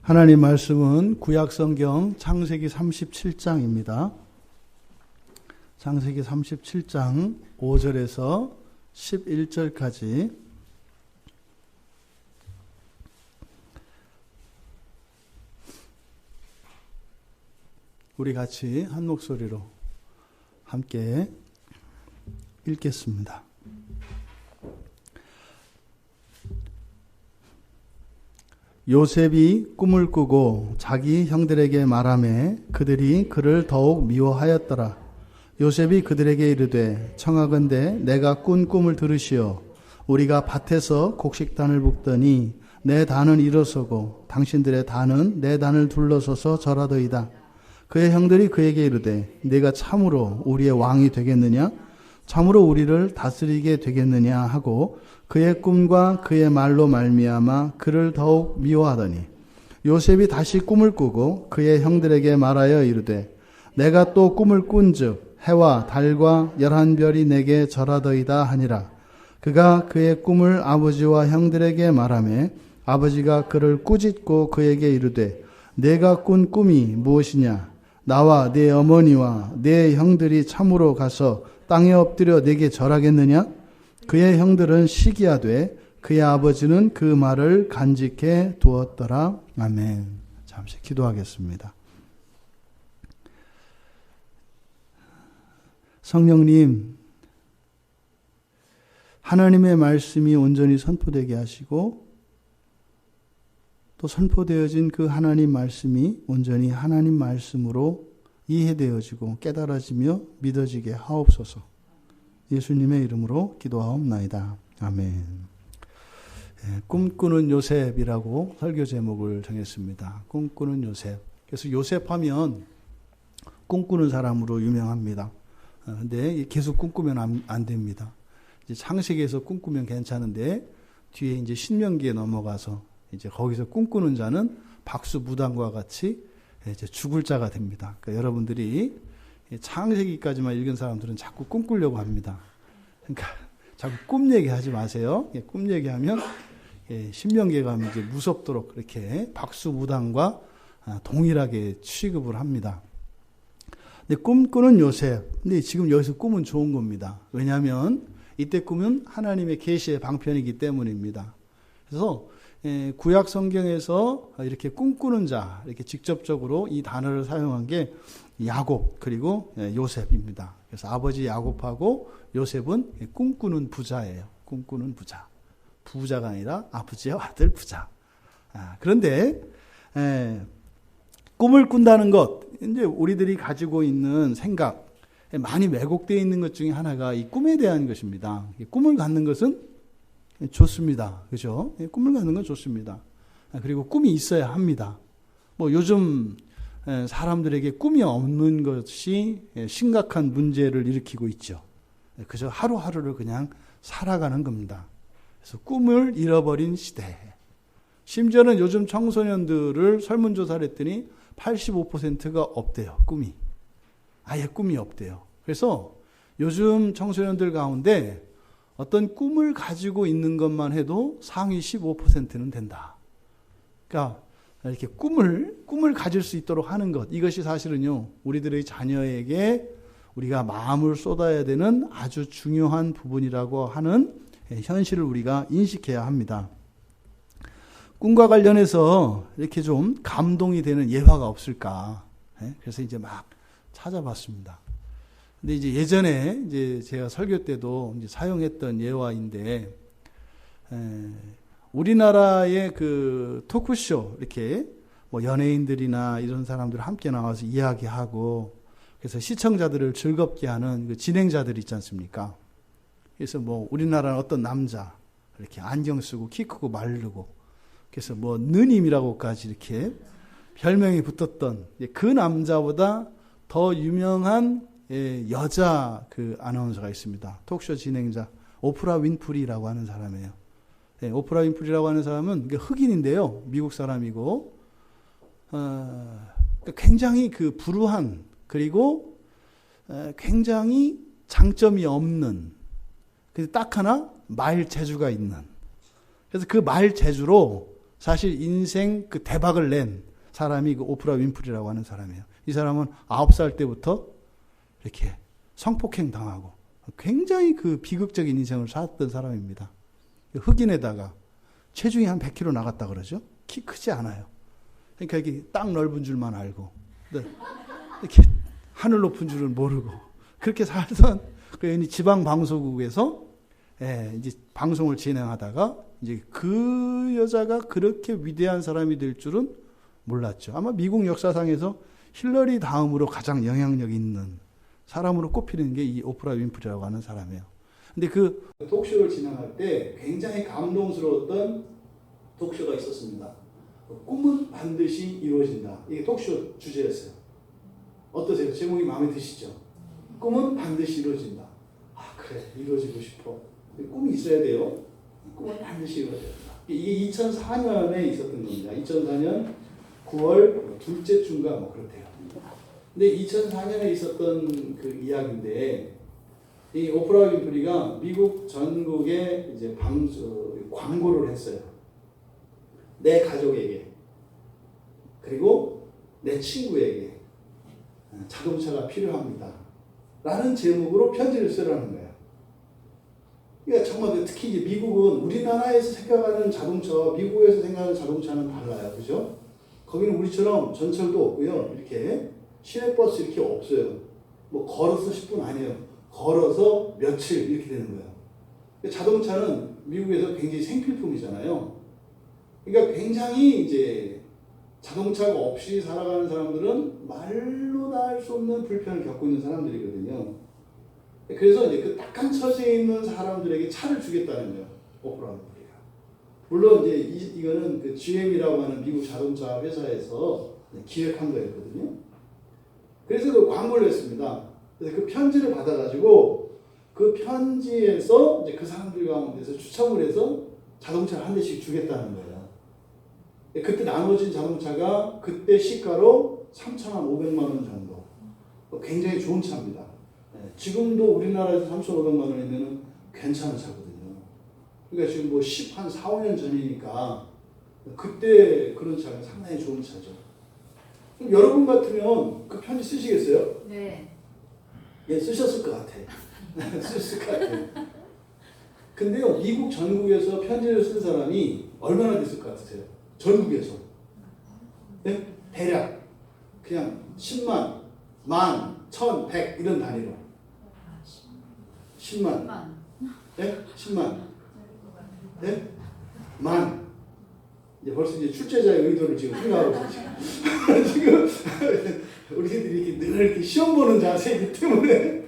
하나님 말씀은 구약성경 창세기 37장입니다. 창세기 37장 5절에서 11절까지 우리 같이 한 목소리로 함께 읽겠습니다. 요셉이 꿈을 꾸고 자기 형들에게 말하매 그들이 그를 더욱 미워하였더라. 요셉이 그들에게 이르되 청하건대 내가 꾼 꿈을 들으시오. 우리가 밭에서 곡식단을 볶더니 내 단은 일어서고 당신들의 단은 내 단을 둘러서서 절하더이다. 그의 형들이 그에게 이르되 네가 참으로 우리의 왕이 되겠느냐? 참으로 우리를 다스리게 되겠느냐 하고 그의 꿈과 그의 말로 말미암아 그를 더욱 미워하더니 요셉이 다시 꿈을 꾸고 그의 형들에게 말하여 이르되 내가 또 꿈을 꾼즉 해와 달과 11별이 내게 절하더이다 하니라. 그가 그의 꿈을 아버지와 형들에게 말하매 아버지가 그를 꾸짖고 그에게 이르되 내가 꾼 꿈이 무엇이냐? 나와 네 어머니와 네 형들이 참으로 가서 땅에 엎드려 내게 절하겠느냐? 그의 형들은 시기하되 그의 아버지는 그 말을 간직해 두었더라. 아멘. 잠시 기도하겠습니다. 성령님, 하나님의 말씀이 온전히 선포되게 하시고 또 선포되어진 그 하나님 말씀이 온전히 하나님 말씀으로 이해되어지고 깨달아지며 믿어지게 하옵소서. 예수님의 이름으로 기도하옵나이다. 아멘. 꿈꾸는 요셉이라고 설교 제목을 정했습니다. 꿈꾸는 요셉. 그래서 요셉하면 꿈꾸는 사람으로 유명합니다. 근데 계속 꿈꾸면 안 됩니다. 이제 창세기에서 꿈꾸면 괜찮은데 뒤에 이제 신명기에 넘어가서 이제 거기서 꿈꾸는 자는 박수무당과 같이 이제 죽을 자가 됩니다. 그러니까 여러분들이 창세기까지만 읽은 사람들은 자꾸 꿈꾸려고 합니다. 그러니까 자꾸 꿈 얘기하지 마세요. 꿈 얘기하면 신명기에 가면 이제 무섭도록 그렇게 박수무당과 동일하게 취급을 합니다. 근데 꿈꾸는 요셉. 근데 지금 여기서 꿈은 좋은 겁니다. 왜냐하면 이때 꿈은 하나님의 계시의 방편이기 때문입니다. 그래서 구약 성경에서 이렇게 꿈꾸는 자 이렇게 직접적으로 이 단어를 사용한 게 야곱 그리고 요셉입니다. 그래서 아버지 야곱하고 요셉은 꿈꾸는 부자예요. 꿈꾸는 부자. 부자가 아니라 아버지와 아들 부자. 그런데 꿈을 꾼다는 것, 이제 우리들이 가지고 있는 생각, 많이 왜곡되어 있는 것 중에 하나가 이 꿈에 대한 것입니다. 꿈을 갖는 것은 좋습니다. 그죠? 꿈을 갖는 건 좋습니다. 그리고 꿈이 있어야 합니다. 뭐 요즘 사람들에게 꿈이 없는 것이 심각한 문제를 일으키고 있죠. 그저 하루하루를 그냥 살아가는 겁니다. 그래서 꿈을 잃어버린 시대. 심지어는 요즘 청소년들을 설문조사를 했더니 85%가 없대요. 꿈이. 아예 꿈이 없대요. 그래서 요즘 청소년들 가운데 어떤 꿈을 가지고 있는 것만 해도 상위 15%는 된다. 그러니까 이렇게 꿈을 가질 수 있도록 하는 것. 이것이 사실은요, 우리들의 자녀에게 우리가 마음을 쏟아야 되는 아주 중요한 부분이라고 하는 현실을 우리가 인식해야 합니다. 꿈과 관련해서 이렇게 좀 감동이 되는 예화가 없을까. 그래서 이제 막 찾아봤습니다. 근데 이제 예전에 이제 제가 설교 때도 이제 사용했던 예화인데, 우리나라의 그 토크쇼, 이렇게 뭐 연예인들이나 이런 사람들 함께 나와서 이야기하고, 그래서 시청자들을 즐겁게 하는 그 진행자들 있지 않습니까? 그래서 뭐 우리나라는 어떤 남자, 이렇게 안경 쓰고 키 크고 마르고, 그래서 뭐 느님이라고까지 이렇게 별명이 붙었던 그 남자보다 더 유명한 여자 그 아나운서가 있습니다. 토크쇼 진행자 오프라 윈프리라고 하는 사람이에요. 오프라 윈프리라고 하는 사람은 흑인인데요, 미국 사람이고, 굉장히 그 불우한 그리고 굉장히 장점이 없는, 딱 하나 말 재주가 있는. 그래서 그 말 재주로 사실 인생 그 대박을 낸 사람이 그 오프라 윈프리라고 하는 사람이에요. 이 사람은 9살 때부터 이렇게 성폭행 당하고 굉장히 그 비극적인 인생을 살았던 사람입니다. 흑인에다가 체중이 한 100kg 나갔다 그러죠. 키 크지 않아요. 그러니까 이게 땅 넓은 줄만 알고 이렇게 하늘 높은 줄은 모르고 그렇게 살던 그 지방 방송국에서 이제 방송을 진행하다가 이제 그 여자가 그렇게 위대한 사람이 될 줄은 몰랐죠. 아마 미국 역사상에서 힐러리 다음으로 가장 영향력 있는 사람으로 꼽히는 게 이 오프라 윈프리라고 하는 사람이에요. 근데 그 톡쇼를 진행할 때 굉장히 감동스러웠던 톡쇼가 있었습니다. 꿈은 반드시 이루어진다. 이게 톡쇼 주제였어요. 어떠세요? 제목이 마음에 드시죠? 꿈은 반드시 이루어진다. 아, 그래, 이루어지고 싶어. 꿈이 있어야 돼요. 꿈은 반드시 이루어져야 된다. 이게 2004년에 있었던 겁니다. 2004년 9월 둘째 주인가 뭐 그렇대요. 근데 2004년에 있었던 그 이야기인데, 이 오프라 윈프리가 미국 전국에 이제 광고를 했어요. 내 가족에게, 그리고 내 친구에게 자동차가 필요합니다. 라는 제목으로 편지를 쓰라는 거예요. 그러니까 정말 특히 이제 미국은 우리나라에서 생각하는 자동차와 미국에서 생각하는 자동차는 달라요. 그죠? 거기는 우리처럼 전철도 없고요. 이렇게 시내버스 이렇게 없어요. 뭐 걸어서 10분 아니에요. 걸어서 며칠 이렇게 되는 거예요. 자동차는 미국에서 굉장히 생필품이잖아요. 그러니까 굉장히 이제 자동차가 없이 살아가는 사람들은 말로 다 할 수 없는 불편을 겪고 있는 사람들이거든요. 그래서 이제 그 딱한 처지에 있는 사람들에게 차를 주겠다는 거예요. 오프라 윈프리가. 물론 이제 이거는 그 GM이라고 하는 미국 자동차 회사에서 기획한 거였거든요. 그래서 그 광고를 했습니다. 그래서 그 편지를 받아가지고 그 편지에서 이제 그 사람들 가운데서 추첨을 해서 자동차를 한 대씩 주겠다는 거예요. 그때 나눠진 자동차가 그때 시가로 3,500만 원 정도. 굉장히 좋은 차입니다. 지금도 우리나라에서 3,500만 원이면 괜찮은 차거든요. 그러니까 지금 뭐 10, 한 4, 5년 전이니까 그때 그런 차가 상당히 좋은 차죠. 그럼 여러분 같으면 그 편지 쓰시겠어요? 네. 예, 쓰셨을 것 같아. 쓰셨을 것 같아. 근데요, 미국 전국에서 편지를 쓴 사람이 얼마나 됐을 것 같으세요? 전국에서. 네? 대략. 그냥 10만, 만, 1,000, 100 이런 단위로. 10만. 네? 10만. 네? 만. 이제 벌써 이제 출제자의 의도를 지금 생각하고 있어요. 지금 우리들이 이렇게 늘 이렇게 시험 보는 자세이기 때문에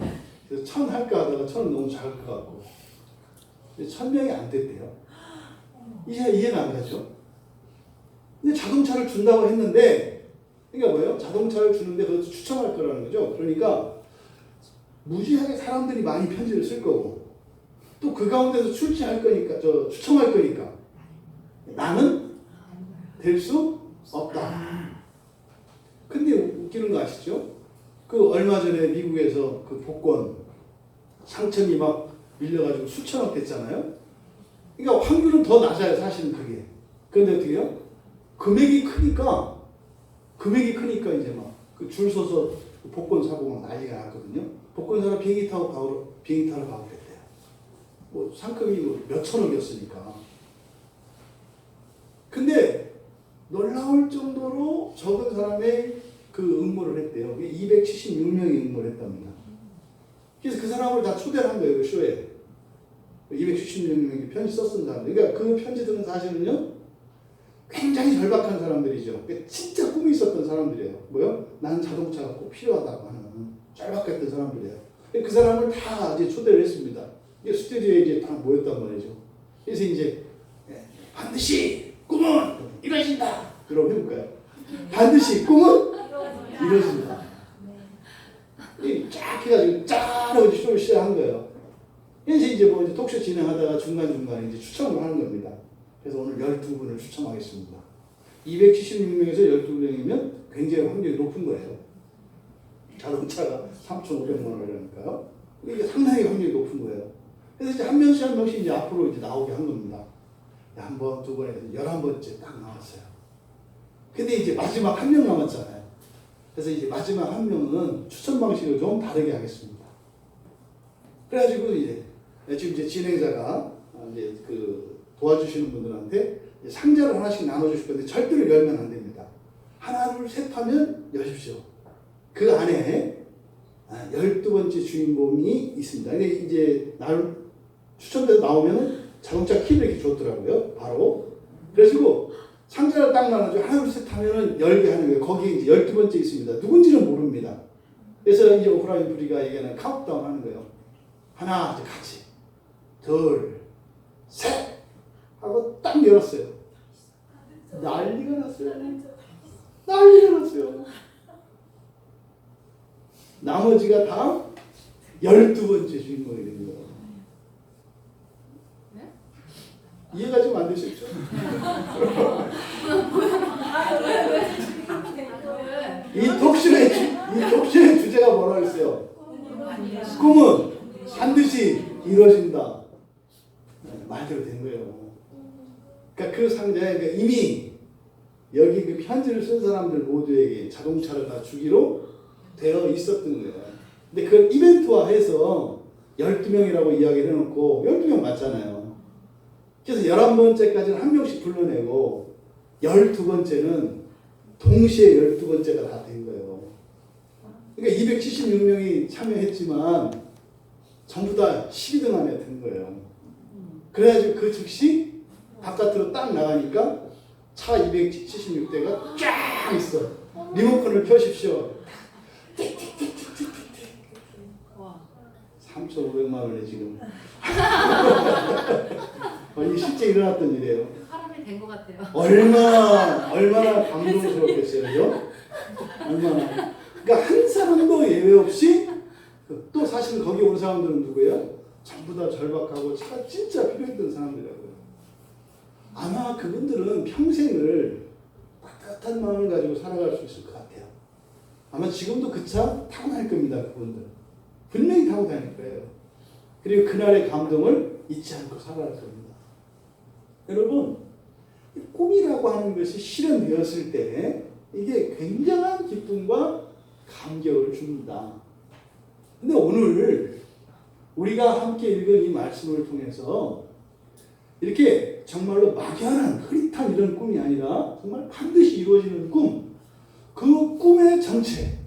1,000 할까 하다가 1,000은 너무 작을 것 같고 1,000명이 안 됐대요. 이해가 안 가죠? 근데 자동차를 준다고 했는데 그러니까 뭐예요? 자동차를 주는데 그것도 추첨할 거라는 거죠. 그러니까 무지하게 사람들이 많이 편지를 쓸 거고 또 그 가운데서 출제할 거니까 추첨할 거니까 나는 될 수 없다. 근데 웃기는 거 아시죠? 그 얼마 전에 미국에서 그 복권 상천이 막 밀려가지고 수천억 됐잖아요. 그러니까 확률은 더 낮아요, 사실은 그게. 그런데 어떻게 해요? 금액이 크니까 이제 막 그 줄 서서 복권 사고 막 난리가 났거든요. 복권 사러 비행기 타러 가고 그랬대요. 뭐 상금이 뭐 몇천억이었으니까. 근데 놀라울 정도로 적은 사람의 그 응모를 했대요. 276명이 응모를 했답니다. 그래서 그 사람을 다 초대를 한 거예요, 그 쇼에. 276명이 편지 썼던 사람들. 그러니까 그 편지들은 사실은요, 굉장히 절박한 사람들이죠. 진짜 꿈이 있었던 사람들이에요. 뭐요? 나는 자동차가 꼭 필요하다고 하는 절박했던 사람들이에요. 그 사람을 다 이제 초대를 했습니다. 스튜디오에 이제 다 모였단 말이죠. 그래서 이제 반드시 꿈은 이루어진다. 그럼 해볼까요? 반드시 꿈은 이루어진다. 쫙 해가지고 쫙 하고 쇼를 시작한 거예요. 그래서 이제 뭐 이제 톡쇼 진행하다가 중간중간에 이제 추첨을 하는 겁니다. 그래서 오늘 12분을 추첨하겠습니다. 276명에서 12명이면 굉장히 확률이 높은 거예요. 자동차가 3,500만 원이라니까요. 이게 상당히 확률이 높은 거예요. 그래서 이제 한 명씩 이제 앞으로 이제 나오게 한 겁니다. 한 번, 두 번 해서 11번째 딱 나왔어요. 근데 이제 마지막 한 명 남았잖아요. 그래서 이제 마지막 한 명은 추천 방식을 좀 다르게 하겠습니다. 그래가지고 이제 지금 이제 진행자가 이제 그 도와주시는 분들한테 상자를 하나씩 나눠주실 건데 절대로 열면 안 됩니다. 하나, 둘, 셋 하면 여십시오. 그 안에 12번째 주인공이 있습니다. 근데 이제 추천돼서 나오면 자동차 키를 이렇게 줬더라고요. 바로. 그래가지고 상자를 딱 나눠줘. 하나, 둘, 셋 하면은 열게 하는 거예요. 거기에 이제 12번째 있습니다. 누군지는 모릅니다. 그래서 이제 오프라인 프리가 얘기하는 카운트다운 하는 거예요. 하나, 이제 같이. 둘, 셋! 하고 딱 열었어요. 난리가 났어요. 난리가 났어요. 나머지가 다 12번째 주인공이 됩니다. 이해가 좀 안 되셨죠? 이 독신의 주제가 뭐라고 했어요? 꿈은 반드시 이루어진다. 말대로 된 거예요. 그러니까 그 상자에 이미 여기 그 편지를 쓴 사람들 모두에게 자동차를 다 주기로 되어 있었던 거예요. 근데 그걸 이벤트화해서 12명이라고 이야기를 해놓고 12명 맞잖아요. 그래서 11번째까지는 한 명씩 불러내고 12번째는 동시에 12번째가 다 된 거예요. 그러니까 276명이 참여했지만 전부 다 12등 안에 든 거예요. 그래가지고 그 즉시 바깥으로 딱 나가니까 차 276대가 쫙 있어. 리모컨을 펴십시오. 3,500만 원에 지금. 이게 실제 일어났던 일이에요. 사람이 된 것 같아요. 얼마나 감동스럽겠어요, 그죠? 얼마나. 그러니까 한 사람도 예외 없이 또 사실 거기 온 사람들은 누구예요? 전부 다 절박하고 차가 진짜 필요했던 사람들이라고요. 아마 그분들은 평생을 따뜻한 마음을 가지고 살아갈 수 있을 것 같아요. 아마 지금도 그 차 타고 다닐 겁니다, 그분들. 분명히 타고 다닐 거예요. 그리고 그날의 감동을 잊지 않고 살아갈 겁니다. 여러분, 꿈이라고 하는 것이 실현되었을 때 이게 굉장한 기쁨과 감격을 줍니다. 근데 오늘 우리가 함께 읽은 이 말씀을 통해서 이렇게 정말로 막연한 흐릿한 이런 꿈이 아니라 정말 반드시 이루어지는 꿈, 그 꿈의 정체,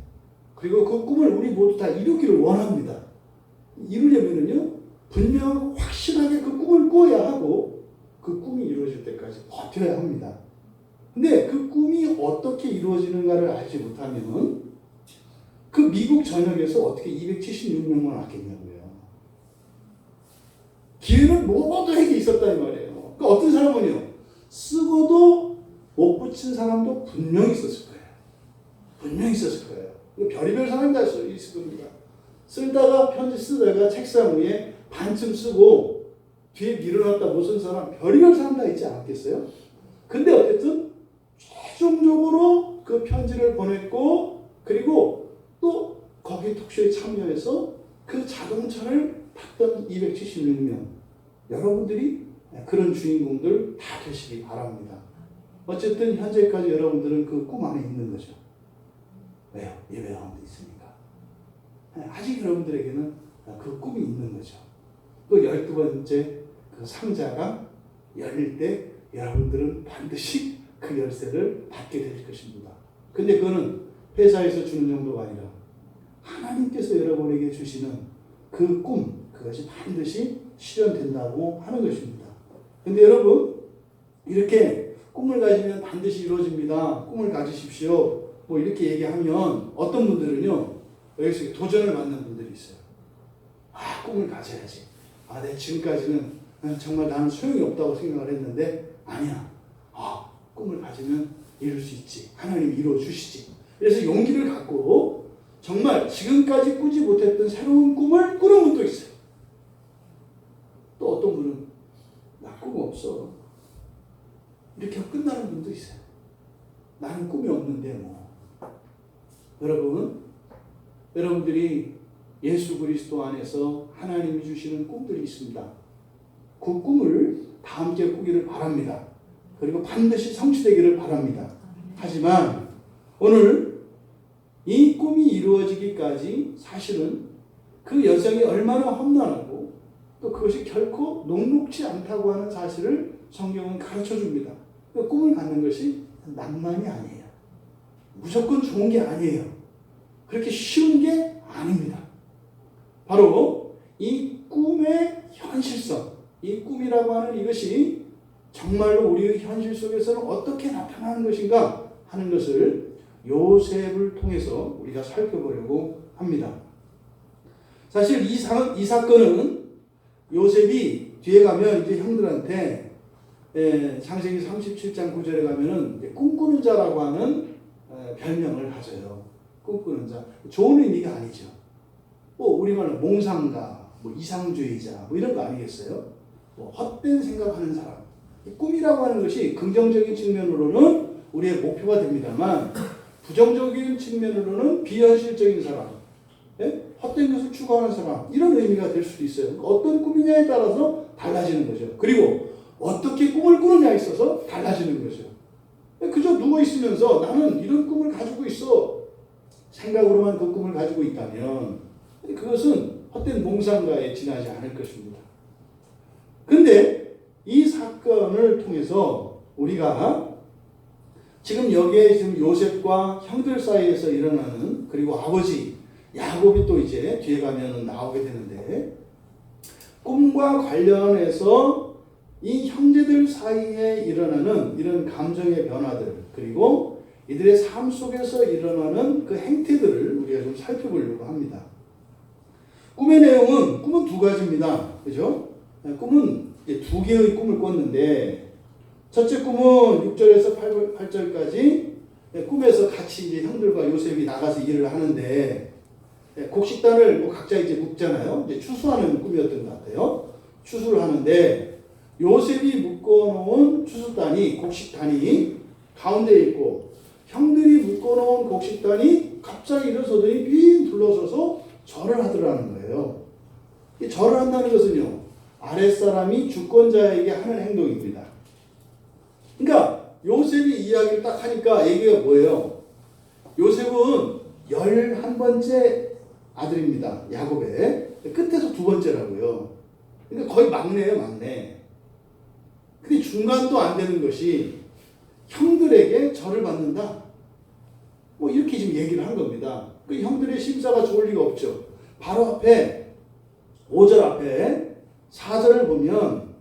그리고 그 꿈을 우리 모두 다 이루기를 원합니다. 이루려면요, 분명 확실하게 그 꿈을 꾸어야 하고 그 꿈이 이루어질 때까지 버텨야 합니다. 근데 그 꿈이 어떻게 이루어지는가를 알지 못하면 그 미국 전역에서 어떻게 276명만 왔겠냐고요. 기회는 모두에게 있었다 이 말이에요. 그러니까 어떤 사람은요, 쓰고도 못 붙인 사람도 분명히 있었을 거예요. 분명히 있었을 거예요. 별의별 사람이 다 있을 겁니다. 쓰다가 편지 쓰다가 책상 위에 반쯤 쓰고 뒤에 밀어놨다 못 쓴 사람 별의별 사람 다 있지 않았겠어요? 근데 어쨌든 최종적으로 그 편지를 보냈고 그리고 또 거기 톡쇼에 참여해서 그 자동차를 탔던 276명 여러분들이 그런 주인공들 다 되시기 바랍니다. 어쨌든 현재까지 여러분들은 그 꿈 안에 있는 거죠. 왜요? 예배 가운데 있으니까. 아직 여러분들에게는 그 꿈이 있는 거죠. 또 12번째 그 상자가 열릴 때 여러분들은 반드시 그 열쇠를 받게 될 것입니다. 근데 그거는 회사에서 주는 정도가 아니라 하나님께서 여러분에게 주시는 그 꿈, 그것이 반드시 실현된다고 하는 것입니다. 근데 여러분, 이렇게 꿈을 가지면 반드시 이루어집니다. 꿈을 가지십시오. 뭐 이렇게 얘기하면 어떤 분들은요, 여기서 도전을 받는 분들이 있어요. 꿈을 가져야지. 내 지금까지는 정말 나는 소용이 없다고 생각을 했는데, 아니야. 꿈을 가지면 이룰 수 있지. 하나님이 이루어 주시지. 그래서 용기를 갖고 정말 지금까지 꾸지 못했던 새로운 꿈을 꾸는 분도 있어요. 또 어떤 분은 나 꿈 없어. 이렇게 하고 끝나는 분도 있어요. 나는 꿈이 없는데 뭐. 여러분들이 예수 그리스도 안에서 하나님이 주시는 꿈들이 있습니다. 그 꿈을 다 함께 꾸기를 바랍니다. 그리고 반드시 성취되기를 바랍니다. 하지만 오늘 이 꿈이 이루어지기까지 사실은 그 여정이 얼마나 험난하고 또 그것이 결코 녹록지 않다고 하는 사실을 성경은 가르쳐 줍니다. 그 꿈을 갖는 것이 낭만이 아니에요. 무조건 좋은 게 아니에요. 그렇게 쉬운 게 아닙니다. 바로 이 꿈의 현실성, 이 꿈이라고 하는 이것이 정말로 우리의 현실 속에서는 어떻게 나타나는 것인가 하는 것을 요셉을 통해서 우리가 살펴보려고 합니다. 사실 이 사건은 요셉이 뒤에 가면 이제 형들한테 창세기 37장 9절에 가면은 꿈꾸는 자라고 하는 별명을 가져요. 꿈꾸는 자. 좋은 의미가 아니죠. 뭐 우리말로 몽상가, 뭐 이상주의자, 뭐 이런 거 아니겠어요? 뭐 헛된 생각하는 사람. 꿈이라고 하는 것이 긍정적인 측면으로는 우리의 목표가 됩니다만 부정적인 측면으로는 비현실적인 사람, 헛된 것을 추구하는 사람, 이런 의미가 될 수도 있어요. 그러니까 어떤 꿈이냐에 따라서 달라지는 거죠. 그리고 어떻게 꿈을 꾸느냐에 있어서 달라지는 거죠. 그저 누워있으면서 나는 이런 꿈을 가지고 있어. 생각으로만 그 꿈을 가지고 있다면 그것은 헛된 몽상가에 지나지 않을 것입니다. 근데 이 사건을 통해서 우리가 지금 여기에 지금 요셉과 형들 사이에서 일어나는, 그리고 아버지 야곱이 또 이제 뒤에 가면은 나오게 되는데, 꿈과 관련해서 이 형제들 사이에 일어나는 이런 감정의 변화들, 그리고 이들의 삶 속에서 일어나는 그 행태들을 우리가 좀 살펴보려고 합니다. 꿈의 내용은, 꿈은 두 가지입니다. 그죠? 꿈은 이제 두 개의 꿈을 꿨는데, 첫째 꿈은 6절에서 8절까지 꿈에서 같이 이제 형들과 요셉이 나가서 일을 하는데, 곡식단을 뭐 각자 이제 묶잖아요. 이제 추수하는 꿈이었던 것 같아요. 추수를 하는데, 요셉이 묶어놓은 추수단이, 곡식단이 가운데에 있고, 형들이 묶어놓은 곡식단이 갑자기 일어서더니 빙 둘러서서 절을 하더라는 거예요. 이 절을 한다는 것은요, 아랫사람이 주권자에게 하는 행동입니다. 그러니까 요셉이 이야기를 딱 하니까 얘기가 뭐예요? 요셉은 11번째 아들입니다. 야곱의. 끝에서 두 번째라고요. 그러니까 거의 막내예요, 막내. 근데 중간도 안 되는 것이 형들에게 절을 받는다. 뭐 이렇게 지금 얘기를 한 겁니다. 그 형들의 심사가 좋을 리가 없죠. 바로 앞에 5절 앞에 4절을 보면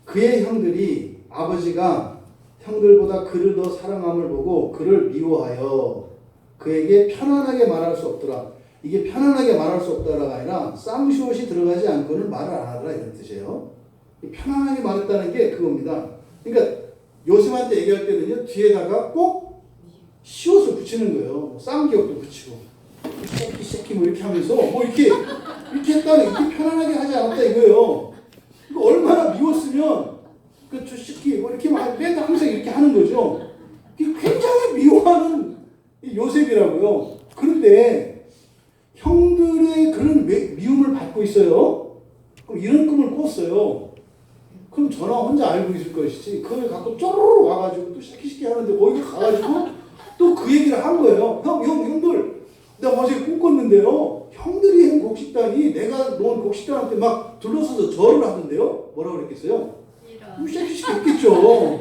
그의 형들이 아버지가 형들보다 그를 더 사랑함을 보고 그를 미워하여 그에게 편안하게 말할 수 없더라. 이게 편안하게 말할 수 없다라가 아니라 쌍시옷이 들어가지 않고는 말을 안 하더라, 이런 뜻이에요. 편안하게 말했다는 게 그겁니다. 그러니까 요셉한테 얘기할 때는요, 뒤에다가 꼭 시옷을 붙이는 거예요. 쌍기역도 붙이고 새끼 뭐 이렇게 하면서 뭐 이렇게 했다는, 이렇게 편안하게 하지 않았다 이거예요. 이거 얼마나 미웠으면 저 새끼 뭐 이렇게 맨날 항상 이렇게 하는 거죠. 굉장히 미워하는 요셉이라고요. 그런데 형들의 그런 미움을 받고 있어요. 그럼 이런 꿈을 꿨어요. 그럼 저나 혼자 알고 있을 것이지, 그걸 갖고 쪼르르 와가지고 또 시키 하는데 거기 가가지고 또 그 얘기를 한 거예요. 형들, 내가 어제 꿈 꿨는데요, 형들이 한 곡식단이 내가 놓은 곡식단한테 막 둘러서서 절을 하던데요. 뭐라고 그랬겠어요? 시키 했겠죠.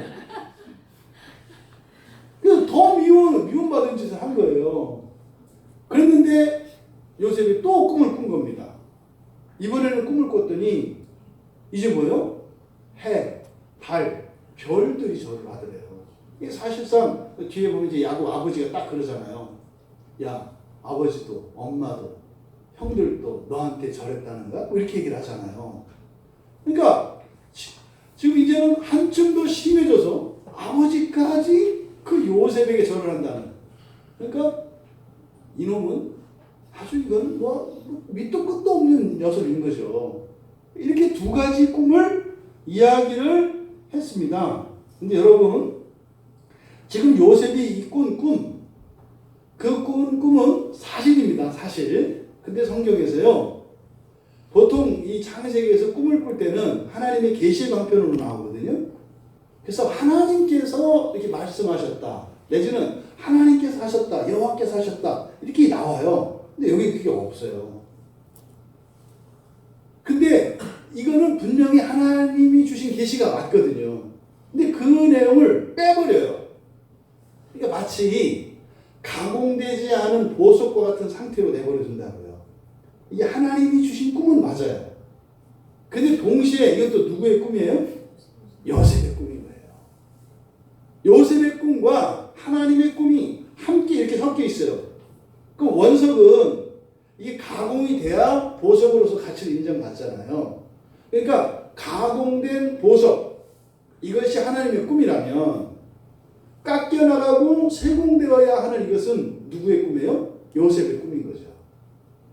그래서 더 미움받은 짓을 한 거예요. 그랬는데 요셉이 또 꿈을 꾼 겁니다. 이번에는 꿈을 꿨더니 이제 뭐예요? 해, 달, 별들이 절을 하더래요. 이게 사실상 뒤에 보면 이제 야곱 아버지가 딱 그러잖아요. 야, 아버지도 엄마도 형들도 너한테 절했다는가? 뭐 이렇게 얘기를 하잖아요. 그러니까 지금 이제는 한층 더 심해져서 아버지까지 그 요셉에게 절을 한다는. 그러니까 이놈은 아주 이건 뭐 밑도 끝도 없는 녀석인 거죠. 이렇게 두 가지 꿈을 이야기를 했습니다. 근데 여러분, 지금 요셉이 꾼 꿈, 그 꿈은 사실입니다. 사실. 근데 성경에서요, 보통 이 창세기에서 꿈을 꿀 때는 하나님의 계시의 방편으로 나오거든요. 그래서 하나님께서 이렇게 말씀하셨다, 내지는 하나님께서 하셨다, 여호와께서 하셨다, 이렇게 나와요. 근데 여기 그게 없어요. 근데 이거는 분명히 하나님이 주신 계시가 맞거든요. 근데 그 내용을 빼버려요. 그러니까 마치 가공되지 않은 보석과 같은 상태로 내버려둔다고요. 이게 하나님이 주신 꿈은 맞아요. 근데 동시에 이것도 누구의 꿈이에요? 요셉의 꿈인 거예요. 요셉의 꿈과 하나님의 꿈이 함께 이렇게 섞여 있어요. 그럼 원석은 이게 가공이 돼야 보석으로서 가치를 인정받잖아요. 그러니까 가공된 보석, 이것이 하나님의 꿈이라면 깎여나가고 세공되어야 하는 이것은 누구의 꿈이에요? 요셉의 꿈인 거죠.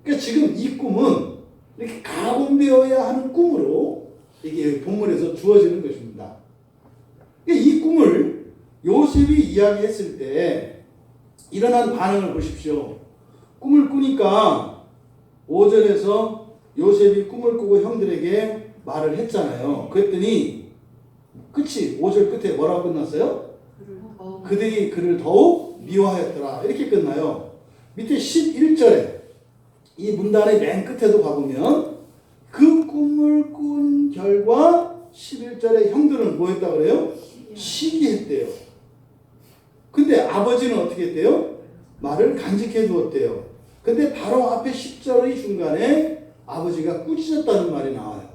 그러니까 지금 이 꿈은 이렇게 가공되어야 하는 꿈으로 이게 본문에서 주어지는 것입니다. 그러니까 이 꿈을 요셉이 이야기했을 때 일어난 반응을 보십시오. 꿈을 꾸니까 5절에서 요셉이 꿈을 꾸고 형들에게 말을 했잖아요. 그랬더니 끝이 5절 끝에 뭐라고 끝났어요? 그들이 그를 더욱 미워하였더라, 이렇게 끝나요. 밑에 11절에 이 문단의 맨 끝에도 가보면 그 꿈을 꾼 결과 11절에 형들은 뭐 했다고 그래요? 시기했대요. 근데 아버지는 어떻게 했대요? 말을 간직해 두었대요. 근데 바로 앞에 10절의 중간에 아버지가 꾸짖었다는 말이 나와요.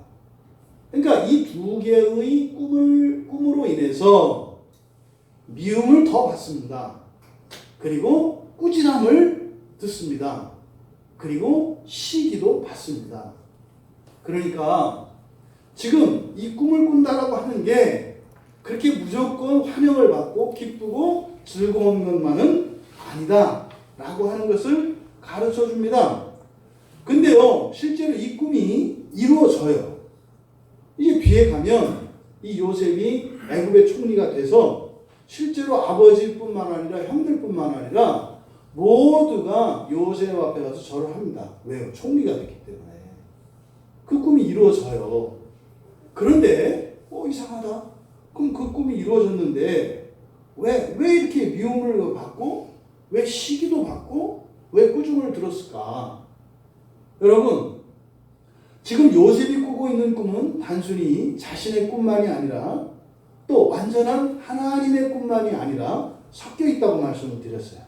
그러니까 이 두 개의 꿈으로 인해서 미움을 더 받습니다. 그리고 꾸지람을 듣습니다. 그리고 시기도 받습니다. 그러니까 지금 이 꿈을 꾼다라고 하는 게 그렇게 무조건 환영을 받고 기쁘고 즐거운 것만은 아니다 라고 하는 것을 가르쳐 줍니다. 근데요, 실제로 이 꿈이 이루어져요. 이게 뒤에 가면 이 요셉이 애굽의 총리가 돼서 실제로 아버지뿐만 아니라 형들뿐만 아니라 모두가 요셉 앞에 가서 절을 합니다. 왜요? 총리가 됐기 때문에. 그 꿈이 이루어져요. 그런데 이상하다. 그럼 그 꿈이 이루어졌는데 왜 이렇게 미움을 받고 왜 시기도 받고 왜 꾸중을 들었을까? 여러분, 지금 요셉이 꾸고 있는 꿈은 단순히 자신의 꿈만이 아니라 또 완전한 하나님의 꿈만이 아니라 섞여 있다고 말씀을 드렸어요.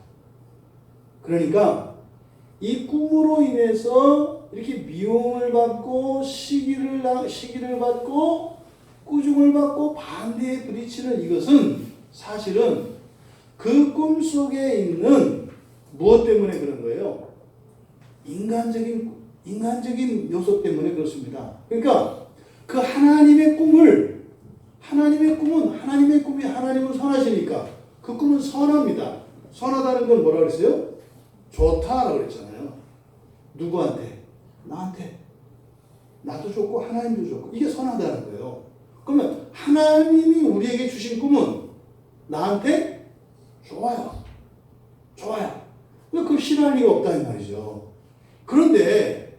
그러니까 이 꿈으로 인해서 이렇게 미움을 받고 시기를 받고 꾸중을 받고 반대에 부딪히는 이것은 사실은 그 꿈 속에 있는 무엇 때문에 그런 거예요? 인간적인 요소 때문에 그렇습니다. 그러니까 그 하나님의 꿈은 하나님의 꿈이 하나님은 선하시니까 그 꿈은 선합니다. 선하다는 건 뭐라 그랬어요? 좋다라고 그랬잖아요. 누구한테? 나한테. 나도 좋고 하나님도 좋고 이게 선하다는 거예요. 그러면 하나님이 우리에게 주신 꿈은 나한테 좋아요. 그 싫어할 리가 없다는 말이죠. 그런데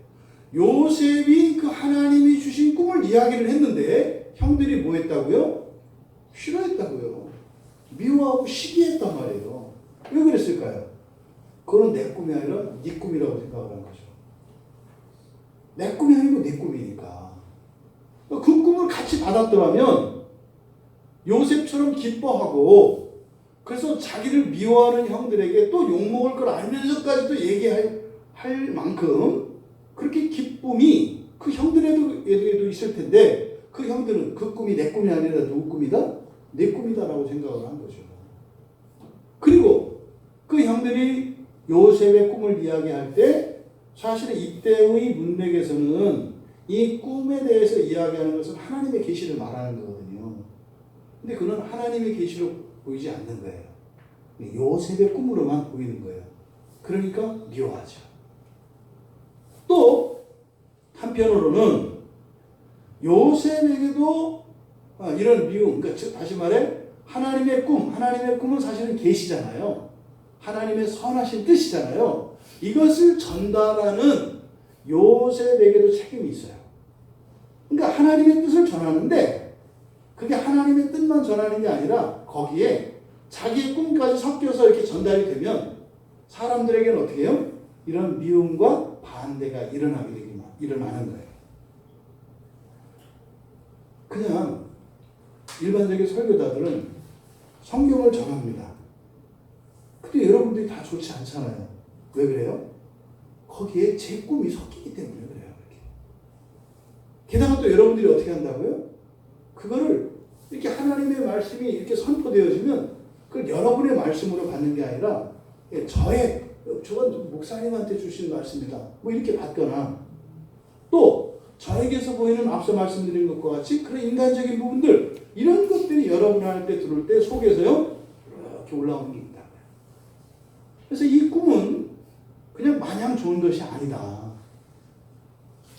요셉이 그 하나님이 주신 꿈을 이야기를 했는데 형들이 뭐 했다고요? 싫어했다고요. 미워하고 시기했단 말이에요. 왜 그랬을까요? 그건 내 꿈이 아니라 네 꿈이라고 생각을 한 거죠. 내 꿈이 아니고 네 꿈이니까. 그 꿈을 같이 받았더라면 요셉처럼 기뻐하고 그래서 자기를 미워하는 형들에게 또 욕먹을 걸 알면서까지도 얘기할 만큼 그렇게 기쁨이 그 형들에게도 있을 텐데 그 형들은 그 꿈이 내 꿈이 아니라 누구 꿈이다? 내 꿈이다라고 생각을 한 거죠. 그리고 그 형들이 요셉의 꿈을 이야기할 때 사실은 이때의 문맥에서는 이 꿈에 대해서 이야기하는 것은 하나님의 계시를 말하는 거거든요. 근데 그는 하나님의 계시로 보이지 않는 거예요. 요셉의 꿈으로만 보이는 거예요. 그러니까 미워하죠. 또 한편으로는 요셉에게도 이런 미움, 그러니까 다시 말해 하나님의 꿈은 사실은 계시잖아요. 하나님의 선하신 뜻이잖아요. 이것을 전달하는 요셉에게도 책임이 있어요. 그러니까 하나님의 뜻을 전하는데 그게 하나님의 뜻만 전하는 게 아니라 거기에 자기의 꿈까지 섞여서 이렇게 전달이 되면 사람들에게는 어떻게 해요? 이런 미움과 반대가 일어나는 거예요. 그냥 일반적인 설교자들은 성경을 전합니다. 근데 여러분들이 다 좋지 않잖아요. 왜 그래요? 거기에 제 꿈이 섞이기 때문에 그래요. 이렇게. 게다가 또 여러분들이 어떻게 한다고요? 그거를 이렇게 하나님의 말씀이 이렇게 선포되어지면 그걸 여러분의 말씀으로 받는 게 아니라 저건 목사님한테 주신 말씀이다. 뭐 이렇게 받거나 또 저에게서 보이는 앞서 말씀드린 것과 같이 그런 인간적인 부분들 이런 것들이 여러분한테 들어올 때 속에서요 이렇게 올라오는 게 있다. 그래서 이 꿈은 그냥 마냥 좋은 것이 아니다.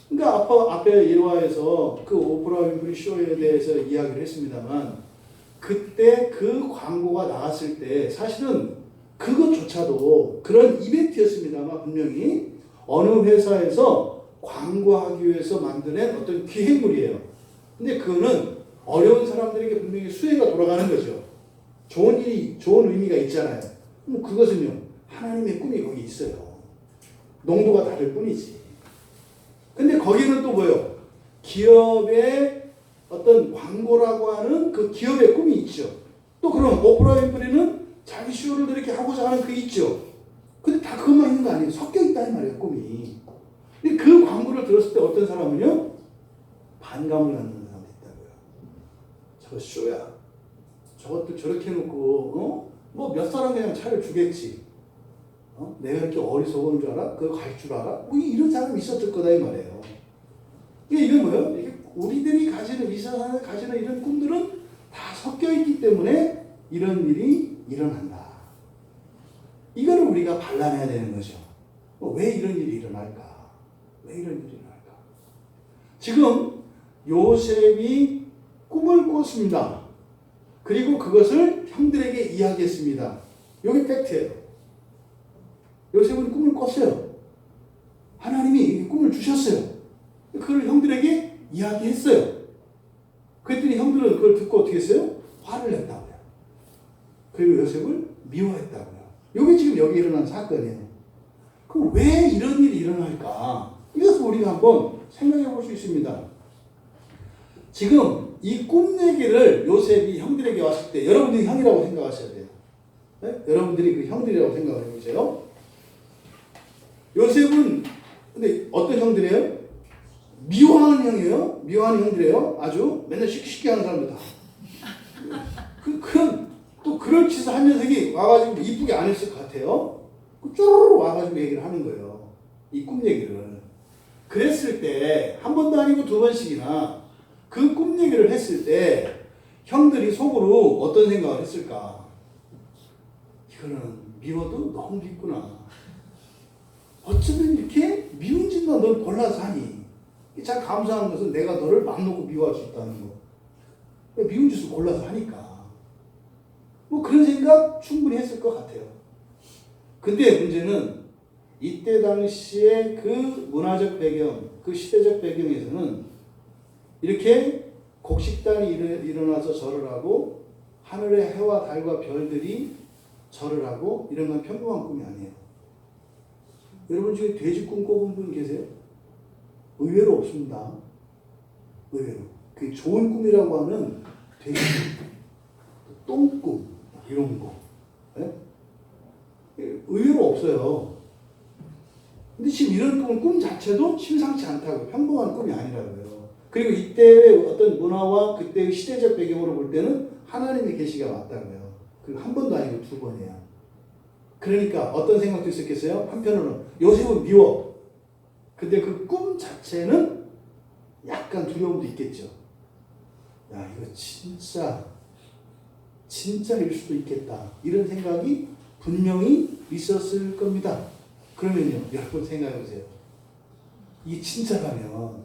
그러니까 앞에 1화에서 그 오프라 윈프리 쇼에 대해서 이야기를 했습니다만 그때 그 광고가 나왔을 때 사실은 그것조차도 그런 이벤트였습니다만 분명히 어느 회사에서 광고하기 위해서 만드는 어떤 기획물이에요. 근데 그거는 어려운 사람들에게 분명히 수혜가 돌아가는 거죠. 좋은 의미가 있잖아요. 그것은요, 하나님의 꿈이 거기 있어요. 농도가 다를 뿐이지. 근데 거기는 또 뭐예요? 기업의 어떤 광고라고 하는 그 기업의 꿈이 있죠. 또 그럼 오프라 윈프리는 자기 쇼를 이렇게 하고자 하는 그게 있죠. 근데 다 그것만 있는 거 아니에요. 섞여 있다 이 말이에요, 꿈이. 근데 그 광고를 들었을 때 어떤 사람은요? 반감을 갖는 사람이 있다고요. 저거 쇼야. 저것도 저렇게 해놓고 뭐 몇 사람 그냥 차를 주겠지. 내가 이렇게 어리석은 줄 알아? 그거 갈 줄 알아? 뭐 이런 사람이 있었을 거다 이 말이에요. 이게 뭐예요? 이게 우리들이 가지는 이 세상에 가지는 이런 꿈들은 다 섞여 있기 때문에 이런 일이 일어난다. 이거를 우리가 발견해야 되는 거죠. 왜 이런 일이 일어날까? 왜 이런 일이 일어날까? 지금 요셉이 꿈을 꿨습니다. 그리고 그것을 형들에게 이야기했습니다. 여기 팩트예요. 요셉은 꿈을 꿨어요. 하나님이 꿈을 주셨어요. 그걸 형들에게 이야기했어요. 그랬더니 형들은 그걸 듣고 어떻게 했어요? 화를 냈다고요. 그리고 요셉을 미워했다고요. 이게 지금 여기 일어난 사건이에요. 그럼 왜 이런 일이 일어날까? 이것을 우리가 한번 생각해 볼 수 있습니다. 지금 이 꿈 얘기를 요셉이 형들에게 왔을 때 여러분들이 형이라고 생각하셔야 돼요. 네? 여러분들이 그 형들이라고 생각을 해보세요. 요셉은 근데 어떤 형들이에요? 미워하는 형이에요. 미워하는 형들이에요. 아주 맨날 시키시키 하는 사람들 다. 또 그럴 짓을 한 녀석이 와가지고 이쁘게 안 했을 것 같아요. 쪼르르 와가지고 얘기를 하는 거예요. 이 꿈 얘기를. 그랬을 때 한 번도 아니고 두 번씩이나 그 꿈 얘기를 했을 때 형들이 속으로 어떤 생각을 했을까? 이거는 미워도 너무 밉구나. 어쩌면 이렇게 미운 짓만 널 골라서 하니. 참 감사한 것은 내가 너를 맘 놓고 미워할 수 있다는 거. 미운 짓을 골라서 하니까. 뭐 그런 생각 충분히 했을 것 같아요. 근데 문제는 이때 당시에 그 문화적 배경, 그 시대적 배경에서는 이렇게 곡식단이 일어나서 절을 하고 하늘의 해와 달과 별들이 절을 하고 이런 건 평범한 꿈이 아니에요. 여러분 중에 돼지 꿈 꿔본 분 계세요? 의외로 없습니다. 의외로. 그 좋은 꿈이라고 하면 돼지 꿈, 똥꿈 이런 거. 네? 의외로 없어요. 근데 지금 이런 꿈 자체도 심상치 않다고 평범한 꿈이 아니라고요. 그리고 이때의 어떤 문화와 그때의 시대적 배경으로 볼 때는 하나님의 계시가 왔다고요. 그리고 한 번도 아니고 두 번이야. 그러니까 어떤 생각도 있었겠어요? 한편으로는 요셉은 미워. 근데 그 꿈 자체는 약간 두려움도 있겠죠. 야, 이거 진짜일 수도 있겠다. 이런 생각이 분명히 있었을 겁니다. 그러면요, 여러분 생각해 보세요. 이게 진짜라면,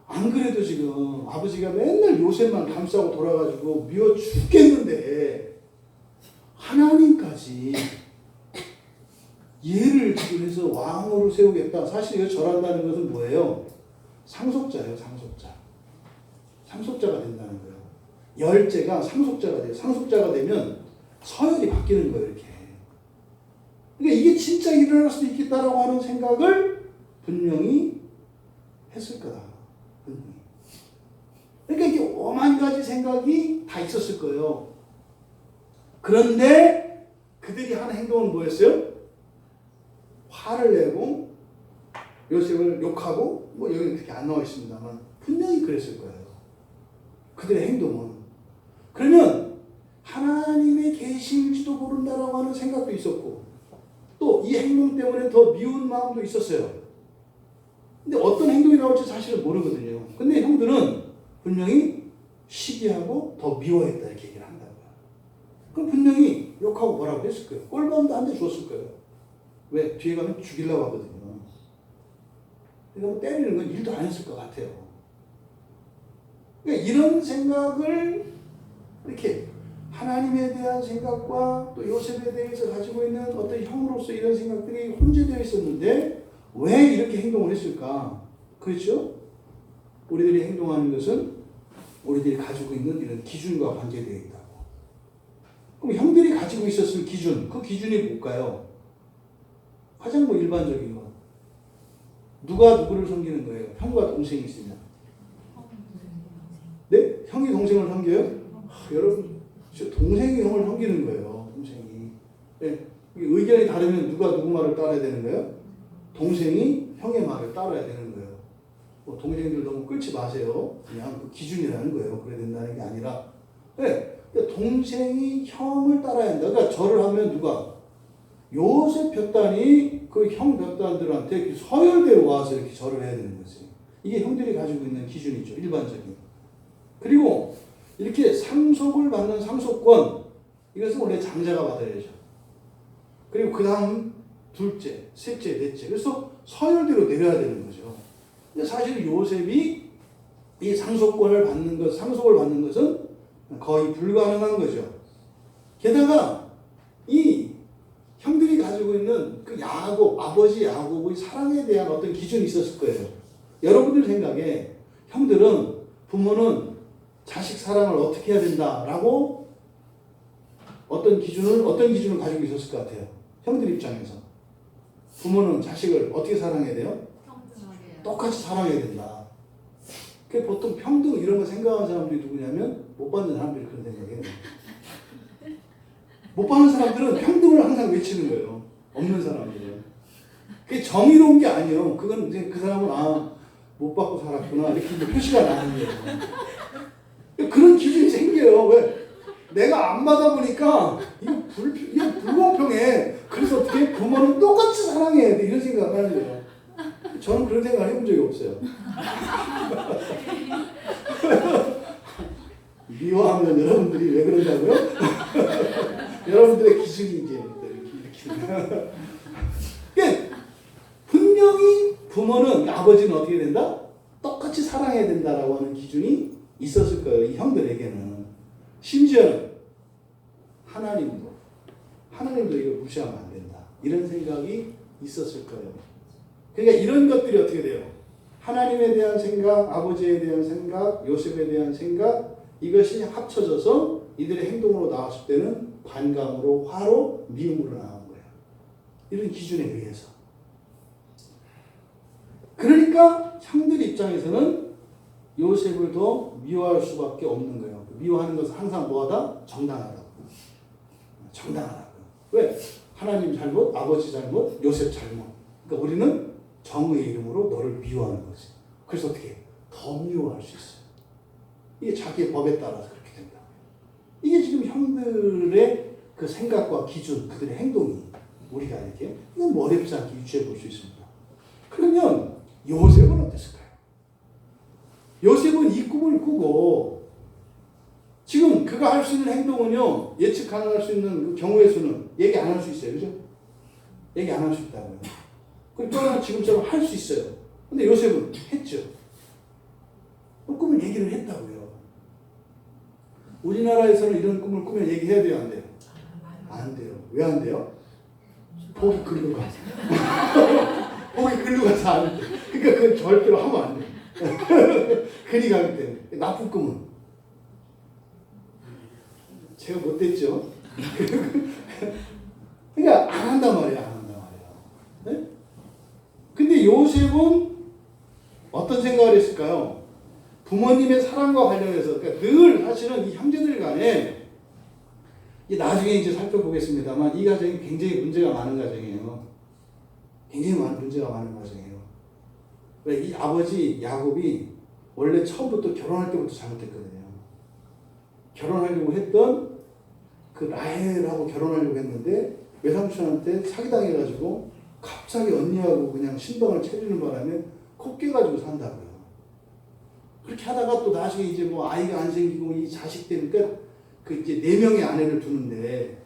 안 그래도 지금 아버지가 맨날 요셉만 감싸고 돌아가지고 미워 죽겠는데, 하나님까지 얘를 지금 해서 왕으로 세우겠다. 사실 이거 절한다는 것은 뭐예요? 상속자예요, 상속자. 상속자가 된다는 거예요. 열째가 상속자가 돼요. 상속자가 되면 서열이 바뀌는 거예요, 이렇게. 그러니까 이게 진짜 일어날 수도 있겠다라고 하는 생각을 분명히 했을 거다. 분명히. 그러니까 이게 오만 가지 생각이 다 있었을 거예요. 그런데 그들이 하는 행동은 뭐였어요? 화를 내고 요셉을 욕하고 뭐 여기는 그렇게 안 나와 있습니다만 분명히 그랬을 거예요. 그들의 행동은. 그러면 하나님의 계시일지도 모른다라고 하는 생각도 있었고 또 이 행동 때문에 더 미운 마음도 있었어요. 근데 어떤 행동이 나올지 사실은 모르거든요. 근데 형들은 분명히 시기하고 더 미워했다 이렇게 얘기를 한다고요. 그럼 분명히 욕하고 뭐라고 했을 거예요. 꼴밤도 한 대 줬을 거예요. 왜? 뒤에 가면 죽이려고 하거든요. 그러니까 뭐 때리는 건 일도 안 했을 것 같아요. 그러니까 이런 생각을 이렇게 하나님에 대한 생각과 또 요셉에 대해서 가지고 있는 어떤 형으로서 이런 생각들이 혼재되어 있었는데 왜 이렇게 행동을 했을까? 그렇죠? 우리들이 행동하는 것은 우리들이 가지고 있는 이런 기준과 관계되어 있다고. 그럼 형들이 가지고 있었을 기준, 그 기준이 뭘까요? 가장 뭐 일반적인 거. 누가 누구를 섬기는 거예요? 형과 동생이 있으면. 네? 형이 동생을 섬겨요? 여러분, 동생이 형을 섬기는 거예요. 동생이. 네. 의견이 다르면 누가 누구 말을 따라야 되는 거예요? 동생이 형의 말을 따라야 되는 거예요. 뭐 동생들 너무 끌지 마세요. 그냥 그 기준이라는 거예요. 그래야 된다는 게 아니라. 네. 동생이 형을 따라야 한다. 그러니까 절을 하면 누가? 요셉 볕단이 그 형 볕단들한테 서열대로 와서 이렇게 절을 해야 되는 거지. 이게 형들이 가지고 있는 기준이죠. 일반적인. 그리고 이렇게 상속을 받는 상속권, 이것은 원래 장자가 받아야죠. 그리고 그 다음 둘째, 셋째, 넷째. 그래서 서열대로 내려야 되는 거죠. 근데 사실 요셉이 이 상속권을 받는 것, 상속을 받는 것은 거의 불가능한 거죠. 게다가 이 형들이 가지고 있는 그 야곱, 아버지 야곱의 사랑에 대한 어떤 기준이 있었을 거예요. 여러분들 생각에 형들은, 부모는 자식 사랑을 어떻게 해야 된다라고 어떤 기준을 가지고 있었을 것 같아요. 형들 입장에서. 부모는 자식을 어떻게 사랑해야 돼요? 평등하게. 똑같이 사랑해야 된다. 그 보통 평등 이런 거 생각하는 사람들이 누구냐면 못 받는 사람들이 그런 생각해요. 못 받는 사람들은 평등을 항상 외치는 거예요. 없는 사람들은. 그게 정의로운 게 아니에요. 그건 이제 그 사람은 못 받고 살았구나 이렇게 표시가 나는 거예요. 그런 기준이 생겨요. 왜? 내가 안 받아보니까 이게 불공평해. 그래서 어떻게 부모는 똑같이 사랑해야 돼. 이런 생각을 하는 거예요. 저는 그런 생각을 해본 적이 없어요. 미워하면 여러분들이 왜 그런다고요? 여러분들의 기준이 이제 이렇게. 그러니까 분명히 부모는, 아버지는 어떻게 된다? 똑같이 사랑해야 된다라고 하는 기준이 있었을 거예요. 이 형들에게는. 심지어는 하나님도 이걸 무시하면 안 된다. 이런 생각이 있었을 거예요. 그러니까 이런 것들이 어떻게 돼요? 하나님에 대한 생각, 아버지에 대한 생각, 요셉에 대한 생각, 이것이 합쳐져서 이들의 행동으로 나왔을 때는 반감으로, 화로, 미움으로 나온 거예요. 이런 기준에 의해서. 그러니까 형들 입장에서는 요셉을 더 미워할 수밖에 없는 거예요. 미워하는 것은 항상 뭐하다? 정당하다고. 정당하다고. 왜? 하나님 잘못, 아버지 잘못, 요셉 잘못. 그러니까 우리는 정의 이름으로 너를 미워하는 거지. 그래서 어떻게? 더 미워할 수 있어요. 이게 자기의 법에 따라서 그렇게 된다. 이게 지금 형들의 그 생각과 기준, 그들의 행동이 우리가 이렇게 너무 어렵지 않게 유추해 볼 수 있습니다. 그러면 요셉은 어땠을까요? 요셉은 이 꿈을 꾸고 지금 그가 할 수 있는 행동은요, 예측 가능할 수 있는 그 경우의 수는 얘기 안 할 수 있어요. 그죠? 얘기 안 할 수 있다고요. 그리고 또 하나 지금처럼 할 수 있어요. 근데 요셉은 했죠. 꿈을 얘기를 했다고요. 우리나라에서는 이런 꿈을 꾸면 얘기해야 돼요, 안 돼요? 안 돼요. 왜 안 돼요? 거기 글로 가서. 거기 글로 가서 안 돼. 그러니까 그건 절대로 하면 안 돼. 글이 가기 때문에. 나쁜 꿈은. 제가 못됐죠? 그러니까 안 한단 말이야, 안 한단 말이야. 네? 근데 요셉은 어떤 생각을 했을까요? 부모님의 사랑과 관련해서, 그러니까 늘 사실은 이 형제들 간에, 나중에 이제 살펴보겠습니다만, 이 가정이 굉장히 문제가 많은 가정이에요. 굉장히 많은 문제가 많은 가정이에요. 왜? 이 아버지 야곱이 원래 처음부터 결혼할 때부터 잘못했거든요. 결혼하려고 했던 그 라헬하고 결혼하려고 했는데 외삼촌한테 사기당해가지고 갑자기 언니하고 그냥 신방을 차리는 바람에 코 깨가지고 산다고요. 그렇게 하다가 또 나중에 이제 뭐 아이가 안 생기고 이 자식 때문에 그 이제 4명의 아내를 두는데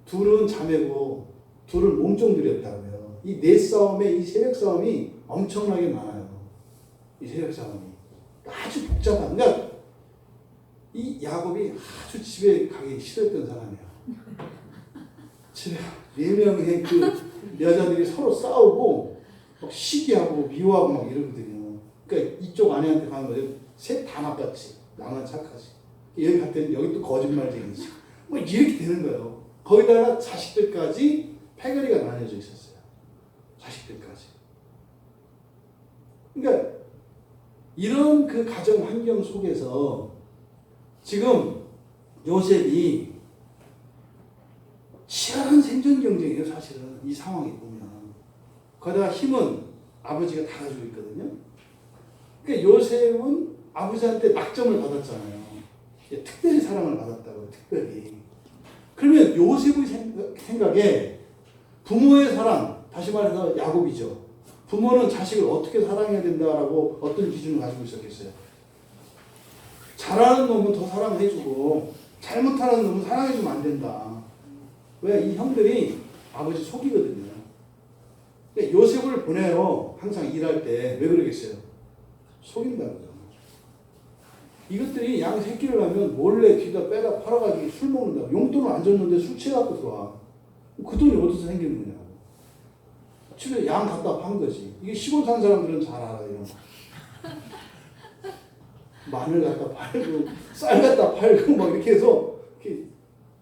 둘은 자매고 둘은 몸종들이었다고요. 이 내 싸움에 이 세력 싸움이 엄청나게 많아요. 이 세력 싸움이 아주 복잡한. 그러니까 이 야곱이 아주 집에 가기 싫었던 사람이야. 집에 4명의 그 여자들이 서로 싸우고 막 시기하고 미워하고 막 이러거든요. 그러니까 이쪽 아내한테 가는 거죠. 셋 다 나빴지. 나만 착하지. 여기 갔더니 여기 또 거짓말쟁이지. 뭐 이렇게 되는 거예요. 거기다가 자식들까지 패거리가 나뉘어져 있었어요. 자식들까지. 그러니까 이런 그 가정 환경 속에서 지금 요셉이 치열한 생존 경쟁이에요, 사실은. 이 상황에 보면. 거기다가 힘은 아버지가 다 가지고 있거든요. 그러니까 요셉은 아버지한테 낙점을 받았잖아요. 특별히 사랑을 받았다고요, 특별히. 그러면 요셉의 생각에 부모의 사랑, 다시 말해서 야곱이죠. 부모는 자식을 어떻게 사랑해야 된다라고 어떤 기준을 가지고 있었겠어요? 잘하는 놈은 더 사랑해주고 잘못하는 놈은 사랑해주면 안 된다. 왜? 이 형들이 아버지 속이거든요. 그러니까 요셉을 보내요. 항상 일할 때. 왜 그러겠어요? 속인다고요. 이것들이 양 새끼를 하면 몰래 뒤다 빼다 팔아가지고 술 먹는다고. 용돈을 안 줬는데 술 취해갖고 들어와. 그 돈이 어디서 생기는 거냐고. 집에 양 갖다 판 거지. 이게 시골 산 사람들은 잘 알아요. 마늘 갖다 팔고 쌀 갖다 팔고 막 이렇게 해서 이렇게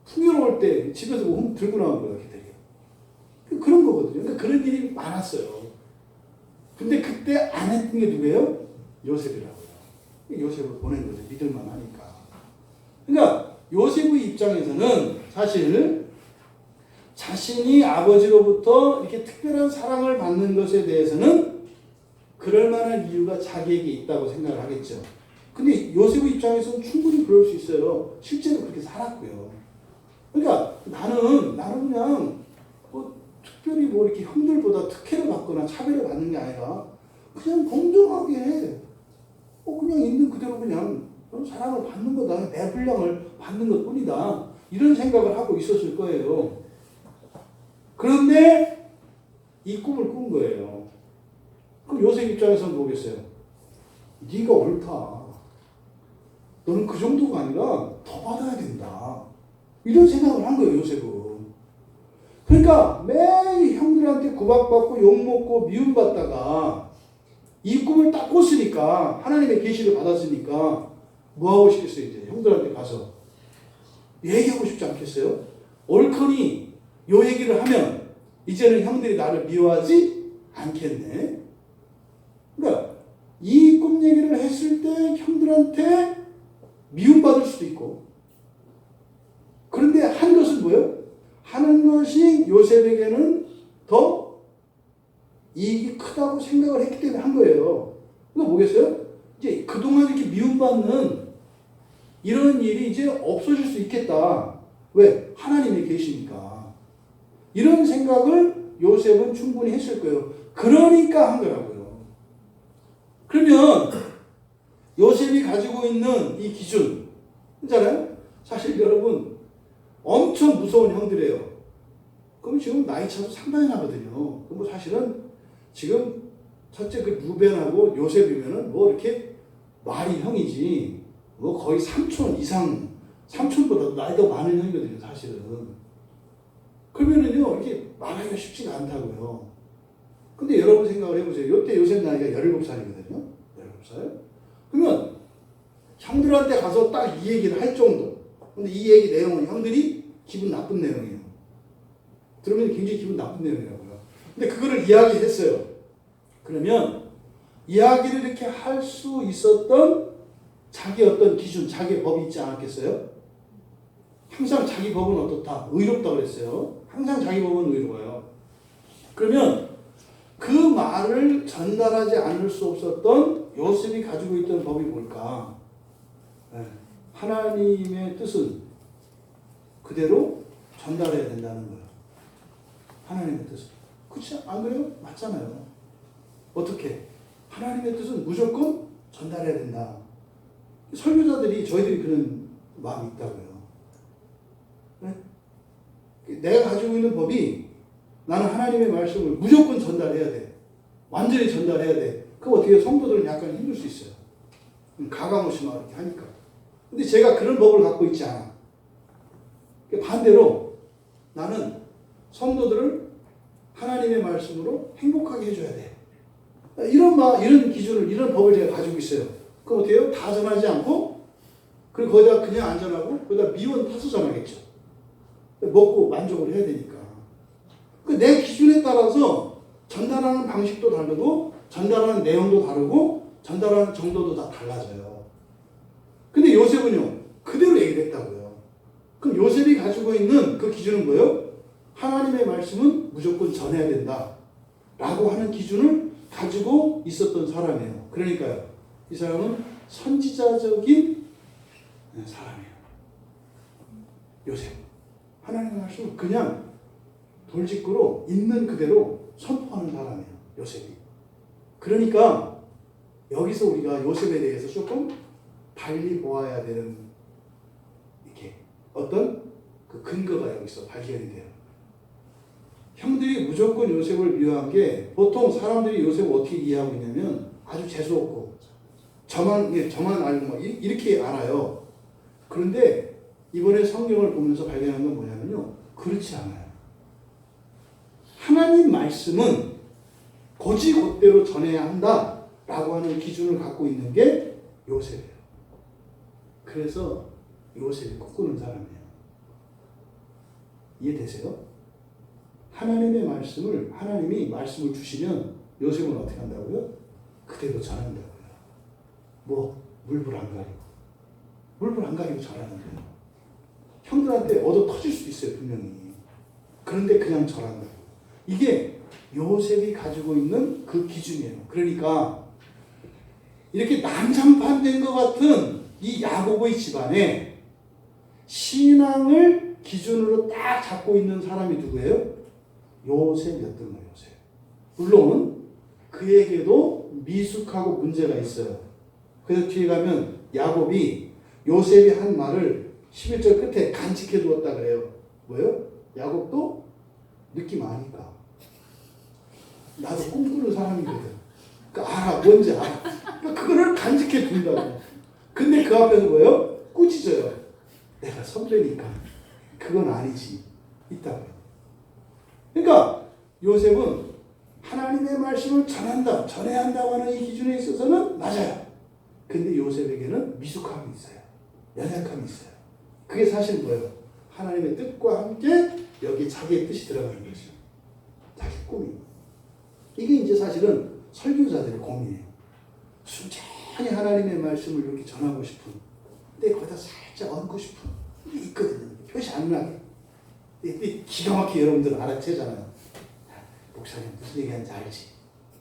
풍요로울 때 집에서 뭐 들고 나온 거야, 걔들이. 그런 거거든요. 그러니까 그런 일이 많았어요. 근데 그때 안 했던 게 누구예요? 요셉이라고요. 요셉을 보낸 거죠. 믿을만 하니까. 그러니까 요셉의 입장에서는 사실 자신이 아버지로부터 이렇게 특별한 사랑을 받는 것에 대해서는 그럴 만한 이유가 자기에게 있다고 생각을 하겠죠. 근데 요셉의 입장에서는 충분히 그럴 수 있어요. 실제로 그렇게 살았고요. 그러니까 나는 그냥 뭐 특별히 뭐 이렇게 형들보다 특혜를 받거나 차별을 받는 게 아니라 그냥 공정하게 그냥 있는 그대로 그냥 사랑을 받는 거다. 내 분량을 받는 것 뿐이다. 이런 생각을 하고 있었을 거예요. 그런데 이 꿈을 꾼 거예요. 그럼 요셉 입장에서는 뭐겠어요? 네가 옳다. 너는 그 정도가 아니라 더 받아야 된다. 이런 생각을 한 거예요, 요셉은. 그러니까 매일 형들한테 구박받고 욕먹고 미움받다가 이 꿈을 딱 꿨으니까, 하나님의 계시를 받았으니까 뭐 하고 싶겠어요? 이제 형들한테 가서 얘기하고 싶지 않겠어요? 옳거니 요 얘기를 하면 이제는 형들이 나를 미워하지 않겠네. 그러니까 이 꿈 얘기를 했을 때 형들한테 미움받을 수도 있고, 그런데 한 것은 뭐예요? 하는 것이 요셉에게는 더 이익이 크다고 생각을 했기 때문에 한 거예요. 그러니까 뭐겠어요? 이제 그동안 이렇게 미움받는 이런 일이 이제 없어질 수 있겠다. 왜? 하나님의 계시니까. 이런 생각을 요셉은 충분히 했을 거예요. 그러니까 한 거라고요. 그러면 요셉이 가지고 있는 이 기준, 있잖아요? 사실 여러분 엄청 무서운 형들이에요. 그럼 지금 나이 차도 상당히 나거든요. 그럼 사실은 지금 첫째 그 루벤하고 요셉이면은 뭐 이렇게 말이 형이지, 뭐 거의 삼촌 이상, 삼촌보다 나이가 많은 형이거든요, 사실은. 그러면은요, 이거는요, 이렇게 말하기가 쉽지가 않다고요. 근데 여러분 생각을 해보세요. 이때 요셉 나이가 17살이거든요. 17살. 그러면 형들한테 가서 딱 이 얘기를 할 정도. 근데 이 얘기 내용은 형들이 기분 나쁜 내용이에요. 들으면 굉장히 기분 나쁜 내용이라고요. 근데 그거를 이야기했어요. 그러면 이야기를 이렇게 할 수 있었던 자기 어떤 기준, 자기 법이 있지 않았겠어요? 항상 자기 법은 어떻다? 의롭다 그랬어요. 항상 자기 법은 의로워요. 그러면 그 말을 전달하지 않을 수 없었던 요셉이 가지고 있던 법이 뭘까? 하나님의 뜻은 그대로 전달해야 된다는 거예요. 하나님의 뜻은. 그렇지? 안 그래요? 맞잖아요. 어떻게? 하나님의 뜻은 무조건 전달해야 된다. 설교자들이 저희들이 그런 마음이 있다고요. 네? 내가 가지고 있는 법이 나는 하나님의 말씀을 무조건 전달해야 돼. 완전히 전달해야 돼. 그럼 어떻게 성도들은 약간 힘들 수 있어요. 가감없이 막 이렇게 하니까. 근데 제가 그런 법을 갖고 있지 않아. 반대로 나는 성도들을 하나님의 말씀으로 행복하게 해줘야 돼. 이런 기준을, 이런 법을 제가 가지고 있어요. 그럼 어떻게 해요? 다 전하지 않고, 그리고 거기다 그냥 안 전하고, 거기다 미원 타서 전하겠죠. 먹고 만족을 해야 되니까. 내 기준에 따라서 전달하는 방식도 다르고, 전달하는 내용도 다르고, 전달하는 정도도 다 달라져요. 근데 요셉은요, 그대로 얘기를 했다고요. 그럼 요셉이 가지고 있는 그 기준은 뭐예요? 하나님의 말씀은 무조건 전해야 된다. 라고 하는 기준을 가지고 있었던 사람이에요. 그러니까요, 이 사람은 선지자적인 사람이에요. 요셉. 하나님의 말씀을 그냥 돌직구로 있는 그대로 선포하는 사람이에요. 요셉이. 그러니까 여기서 우리가 요셉에 대해서 조금 달리 보아야 되는 이렇게 어떤 그 근거가 여기서 발견이 돼요. 형들이 무조건 요셉을 미워한 게 보통 사람들이 요셉을 어떻게 이해하고 있냐면 아주 재수없고 저만 알고 막 이렇게 알아요. 그런데 이번에 성경을 보면서 발견한 건 뭐냐면요. 그렇지 않아요. 하나님 말씀은 곧이곧대로 전해야 한다라고 하는 기준을 갖고 있는 게 요셉이에요. 그래서 요셉이 꿈꾸는 사람이에요. 이해되세요? 하나님이 말씀을 주시면 요셉은 어떻게 한다고요? 그대로 전한다고요. 물불 안 가리고. 물불 안 가리고 전하는 거예요. 형들한테 얻어 터질 수도 있어요, 분명히. 그런데 그냥 전한다고. 이게 요셉이 가지고 있는 그 기준이에요. 그러니까 이렇게 난장판 것 같은 이 야곱의 집안에 신앙을 기준으로 딱 잡고 있는 사람이 누구예요? 요셉이었던 거예요. 요셉. 물론 그에게도 미숙하고 문제가 있어요. 그래서 뒤에 가면 야곱이 요셉이 한 말을 11절 끝에 간직해 두었다 그래요. 뭐예요? 야곱도 느낌 아니까. 나도 꿈꾸는 사람이거든. 알아. 뭔지 알아. 그거를 간직해 둔다고. 근데 그 앞에서 뭐예요? 꾸짖어요. 내가 선배니까. 그건 아니지. 있다고요. 그러니까 요셉은 하나님의 말씀을 전해야 한다고 하는 이 기준에 있어서는 맞아요. 근데 요셉에게는 미숙함이 있어요. 연약함이 있어요. 그게 사실 뭐예요? 하나님의 뜻과 함께 여기 자기의 뜻이 들어가는 거죠. 자기 꿈이. 이게 이제 사실은 설교자들의 고민이에요. 순전히 하나님의 말씀을 이렇게 전하고 싶은, 근데 거기다 살짝 얹고 싶은 게 있거든요. 표시 안 나게. 기가 막히게 여러분들은 알아채잖아요. 목사님 무슨 얘기하는지 알지?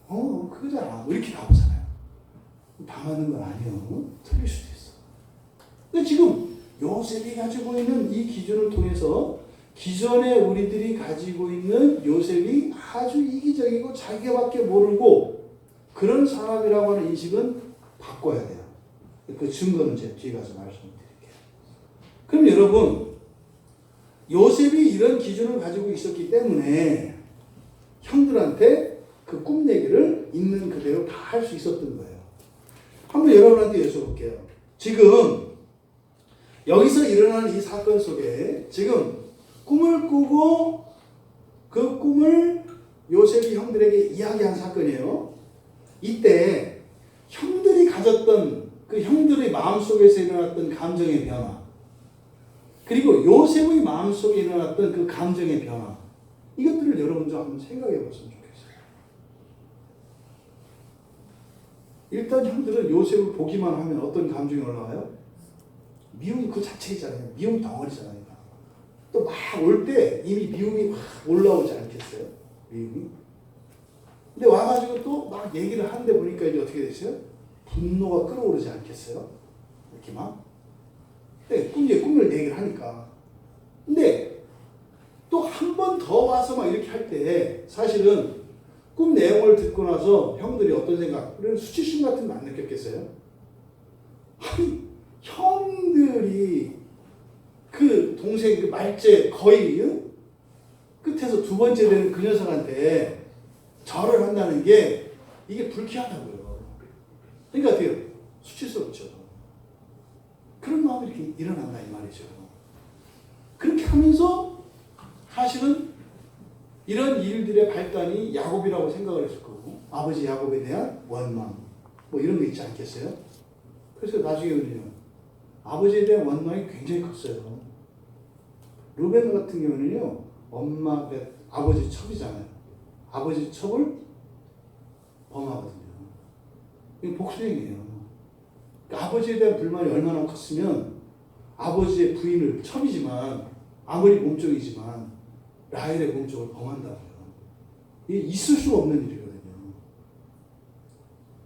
그거잖아. 이렇게 나오잖아요. 방하는 건 아니에요. 틀릴 수도 있어. 근데 지금 요셉이 가지고 있는 이 기준을 통해서 기존에 우리들이 가지고 있는 요셉이 아주 이기적이고 자기밖에 모르고 그런 사람이라고 하는 인식은 바꿔야 돼요. 그 증거는 제가 뒤에 가서 말씀드릴게요. 그럼 여러분, 요셉이 이런 기준을 가지고 있었기 때문에 형들한테 그 꿈 얘기를 있는 그대로 다 할 수 있었던 거예요. 한번 여러분한테 여쭤볼게요. 지금 여기서 일어나는 이 사건 속에 지금 꿈을 꾸고 그 꿈을 요셉이 형들에게 이야기한 사건이에요. 이때 형들이 가졌던 그 형들의 마음속에서 일어났던 감정의 변화, 그리고 요셉의 마음속에 일어났던 그 감정의 변화, 이것들을 여러분도 한번 생각해 보시면 좋겠어요. 일단 형들은 요셉을 보기만 하면 어떤 감정이 올라와요? 미움 그 자체이잖아요. 미움 덩어리잖아요. 또 막 올 때 이미 미움이 확 올라오지 않겠어요? 미움이. 근데 와가지고 또 막 얘기를 하는데 보니까 이제 어떻게 됐어요? 분노가 끓어오르지 않겠어요? 이렇게 막. 네, 꿈을 얘기를 하니까. 근데 또 한 번 더 와서 막 이렇게 할 때 사실은 꿈 내용을 듣고 나서 형들이 어떤 생각, 그런 수치심 같은 거 안 느꼈겠어요? 아니, 형들이 그 동생, 그 말째 거의 끝에서 두 번째 되는 그 녀석한테 절을 한다는 게 이게 불쾌하다고요. 그러니까 어때요? 수치스럽죠. 그런 마음이 이렇게 일어난다 이 말이죠. 그렇게 하면서 사실은 이런 일들의 발단이 야곱이라고 생각을 했을 거고, 아버지 야곱에 대한 원망 뭐 이런 거 있지 않겠어요? 그래서 나중에는요, 아버지에 대한 원망이 굉장히 컸어요. 루벤 같은 경우는요, 아버지 첩이잖아요. 아버지 첩을 범하거든요. 이게 복수행위예요. 그러니까 아버지에 대한 불만이 얼마나 컸으면 아버지의 부인을, 첩이지만 아무리 몸종이지만 라헬의 몸종을 범한다고요. 이게 있을 수가 없는 일이거든요.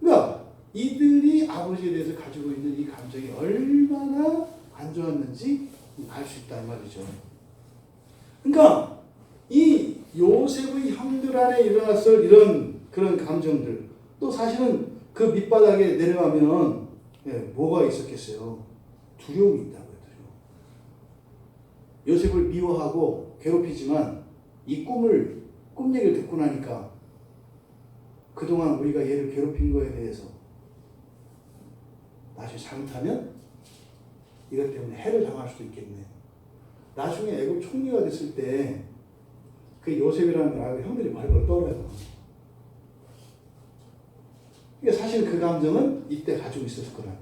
그러니까 이들이 아버지에 대해서 가지고 있는 이 감정이 얼마나 안 좋았는지 알 수 있다 이 말이죠. 그러니까 이 요셉의 형들 안에 일어났을 이런 그런 감정들, 또 사실은 그 밑바닥에 내려가면 뭐가 있었겠어요? 두려움이 있다고요. 두려움. 요셉을 미워하고 괴롭히지만 이 꿈 얘기를 듣고 나니까 그동안 우리가 얘를 괴롭힌 거에 대해서 나중에 잘못하면 이것 때문에 해를 당할 수도 있겠네. 나중에 애굽 총리가 됐을 때 그 요셉이라는 걸 알고 형들이 벌벌 떨어요. 그러니까 사실 그 감정은 이때 가지고 있었을 거라고요.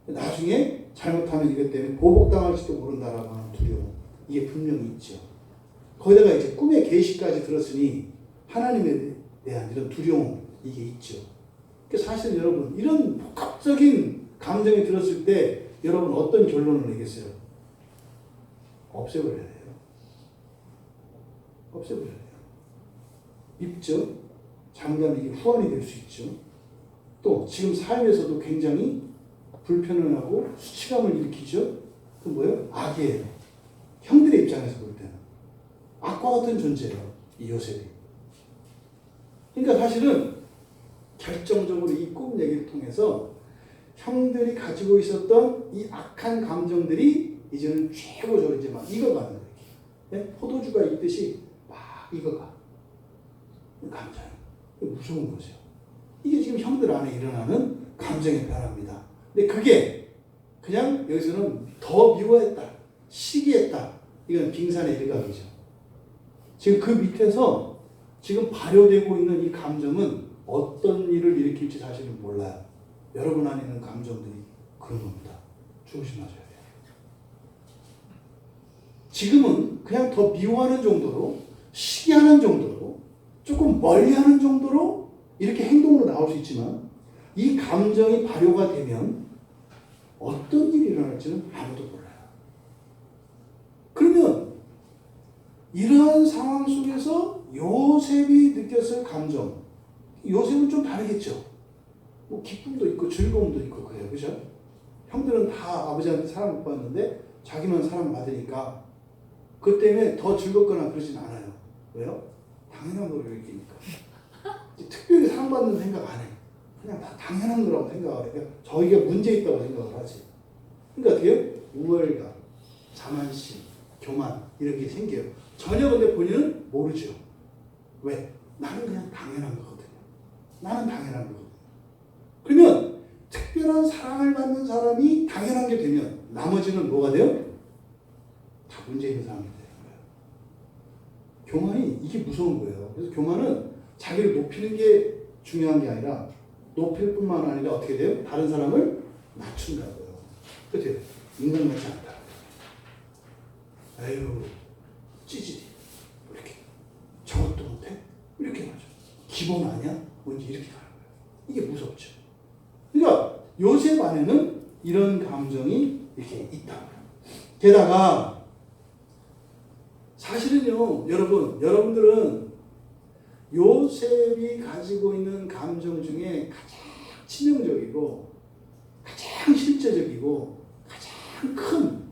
나중에 잘못하면 이것 때문에 보복당할지도 모른다라고 하는 두려움, 이게 분명히 있죠. 거기다가 이제 꿈의 계시까지 들었으니 하나님에 대한 이런 두려움, 이게 있죠. 그러니까 사실 여러분, 이런 복합적인 감정이 들었을 때 여러분 어떤 결론을 내겠어요? 없애버려야 돼요. 없애버려야 돼요. 입죠. 장담이 이게 후환이 될 수 있죠. 또 지금 삶에서도 굉장히 불편을 하고 수치감을 일으키죠. 그 뭐예요? 악이에요. 형들의 입장에서 볼 때는 악과 같은 존재예요. 이 요셉이. 그러니까 사실은 결정적으로 이 꿈 얘기를 통해서 형들이 가지고 있었던 이 악한 감정들이 이제는 최고적으로 이제 막 익어가는 거예요. 네? 포도주가 있듯이 막 익어가. 감정. 무서운 거죠. 이게 지금 형들 안에 일어나는 감정의 변화입니다. 근데 그게 그냥 여기서는 더 미워했다, 시기했다, 이건 빙산의 일각이죠. 지금 그 밑에서 지금 발효되고 있는 이 감정은 어떤 일을 일으킬지 사실은 몰라요. 여러분 안에 있는 감정들이 그런 겁니다. 조심하셔야 돼요. 지금은 그냥 더 미워하는 정도로, 시기하는 정도로, 조금 멀리하는 정도로 이렇게 행동으로 나올 수 있지만 이 감정이 발효가 되면 어떤 일이 일어날지는 아무도 몰라요. 그러면 이러한 상황 속에서 요셉이 느꼈을 감정, 요셉은 좀 다르겠죠. 뭐 기쁨도 있고 즐거움도 있고 그래요. 그죠? 형들은 다 아버지한테 사랑 못 받는데 자기만 사랑 받으니까 그 때문에 더 즐겁거나 그러진 않아요. 왜요? 당연한 거를 느끼니까. 특별히 사랑받는 생각 안 해요. 그냥 다 당연한 거라고 생각을 해요. 저희가 문제 있다고 생각을 하지. 그러니까 어떻게 해요? 우월감, 자만심, 교만 이런 게 생겨요. 전혀 근데 본인은 모르죠. 왜? 나는 그냥 당연한 거거든요. 나는 당연한 거거든요. 그러면 특별한 사랑을 받는 사람이 당연한 게 되면 나머지는 뭐가 돼요? 다 문제 있는 사람이 되는 거예요. 교만이 이게 무서운 거예요. 그래서 교만은 자기를 높이는 게 중요한 게 아니라 높일 뿐만 아니라 어떻게 돼요? 다른 사람을 낮춘다고요. 그렇죠? 인간 같지 않다. 에휴, 찌질이. 이렇게. 저것도 못해? 이렇게 하죠. 기본 아니야? 뭔지 이렇게 가는 거예요. 이게 무섭죠. 그러니까 요셉 안에는 이런 감정이 이렇게 있다. 게다가 사실은요, 여러분들은 요셉이 가지고 있는 감정 중에 가장 치명적이고 가장 실제적이고 가장 큰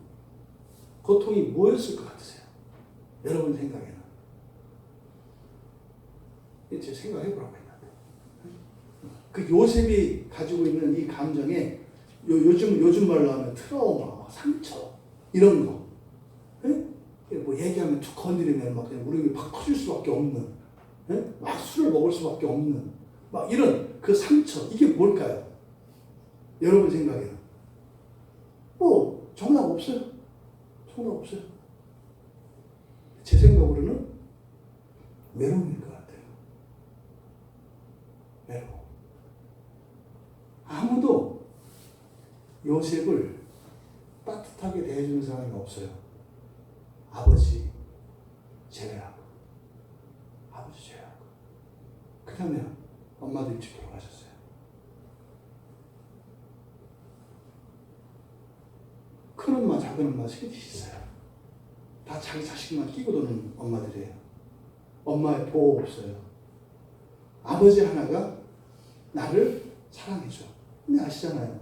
고통이 뭐였을 것 같으세요? 여러분 생각에는. 제 생각해 보라고 했는데. 그 요셉이 가지고 있는 이 감정에 요즘 말로 하면 트라우마, 상처 이런 거. 뭐 얘기하면 툭 건드리면 막 그냥 우리 팍 터질 수밖에 없는, 막 술을 먹을 수밖에 없는, 막 이런 그 상처, 이게 뭘까요? 여러분 생각에는? 뭐, 정답 없어요. 정답 없어요. 제 생각으로는 외로움일 것 같아요. 외로움. 아무도 요셉을 따뜻하게 대해주는 사람이 없어요. 아버지 제외하고. 아버지 제외하고. 그 다음에 엄마도 일찍 돌아가셨어요. 큰 엄마, 작은 엄마 셋이 있어요. 다 자기 자식만 끼고 도는 엄마들이에요. 엄마의 보호 없어요. 아버지 하나가 나를 사랑해줘. 근데 아시잖아요.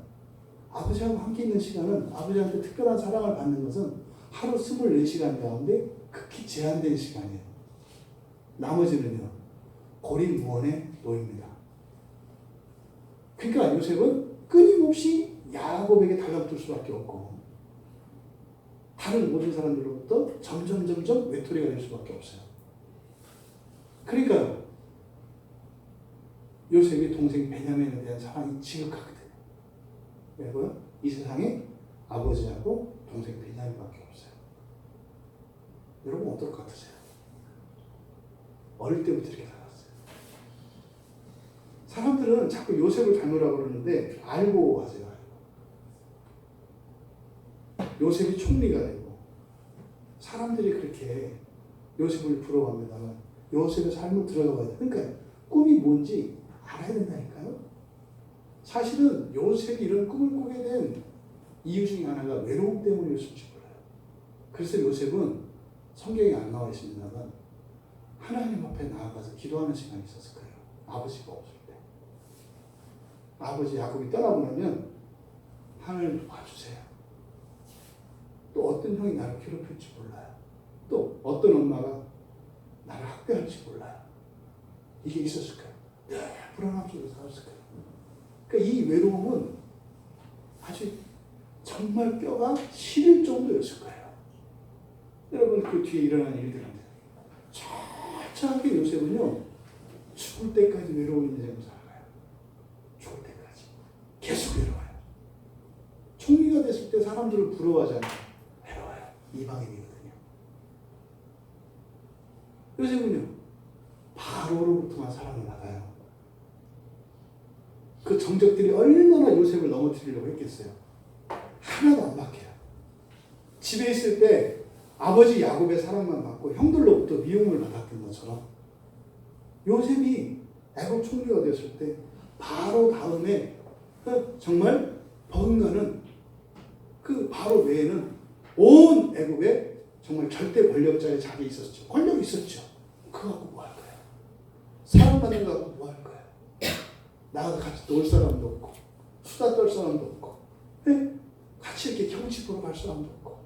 아버지하고 함께 있는 시간은, 아버지한테 특별한 사랑을 받는 것은 하루 24시간 가운데 극히 제한된 시간이에요. 나머지는요, 고립무원에 놓입니다. 그러니까 요셉은 끊임없이 야곱에게 달라붙을 수밖에 없고, 다른 모든 사람들로부터 점점 외톨이가 될 수밖에 없어요. 그러니까 요셉이 동생 베냐민에 대한 사랑이 지극하거든요. 왜요? 이 세상에 아버지하고 동생 베냐민밖에 없어요. 여러분 어떨 것 같으세요? 어릴 때부터 이렇게 살았어요. 사람들은 자꾸 요셉을 닮으라고 그러는데 알고 하세요. 요셉이 총리가 되고 사람들이 그렇게 요셉을 부러워합니다만 요셉의 삶을 들어가 봐야 돼요. 그러니까 꿈이 뭔지 알아야 된다니까요. 사실은 요셉이 이런 꿈을 꾸게 된 이유 중에 하나가 외로움 때문이었을지 몰라요. 그래서 요셉은 성경에 안 나와 있습니다만 하나님 앞에 나아가서 기도하는 시간이 있었을 거예요. 아버지가 없을 때. 아버지 야곱이 떠나고 나면 하나님 도와주세요. 또 어떤 형이 나를 괴롭힐지 몰라요. 또 어떤 엄마가 나를 학대할지 몰라요. 이게 있었을 거예요. 불안함 속에서 살았을 거예요. 그러니까 이 외로움은 아주 정말 뼈가 시릴 정도였을 거예요. 여러분 그 뒤에 일어난 일들한테 철저하게 요셉은요 죽을 때까지 외로운 인생을 살아가요. 죽을 때까지 계속 외로워요. 총리가 됐을 때 사람들을 부러워하잖아요. 외로워요. 이방인이거든요. 요셉은요 바로로부터만 사랑을 받아요. 그 정적들이 얼마나 요셉을 넘어뜨리려고 했겠어요. 하나도 안 막혀요. 집에 있을 때 아버지 야곱의 사랑만 받고 형들로부터 미움을 받았던 것처럼 요셉이 애굽 총리가 됐을 때 바로 다음에 정말 버금가는 그 바로 외에는 온 애굽에 정말 절대 권력자의 자리에 있었죠. 권력이 있었죠. 그거 갖고 뭐 할 거예요? 사랑받는 거 갖고 뭐 할 거예요? 나하고 같이 놀 사람도 없고 수다 떨 사람도 없고 같이 이렇게 경치 보러 갈 사람도 없고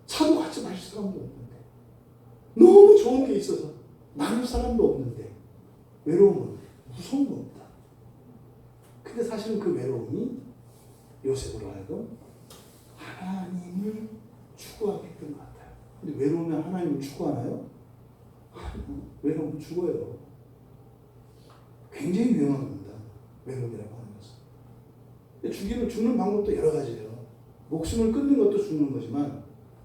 차도 같이 마실 사람도 없는데 너무 좋은 게 있어서 나눌 사람도 없는데 외로움은 무서운 겁니다. 근데 사실은 그 외로움이 요셉으로 하여금 하나님을 추구하게 했던 것 같아요. 근데 외로우면 하나님을 추구하나요? 외로우면 죽어요. 굉장히 위험한 겁니다. 외로움이라고 하는 것은. 죽는 방법도 여러 가지예요. 목숨을 끊는 것도 죽는 거지만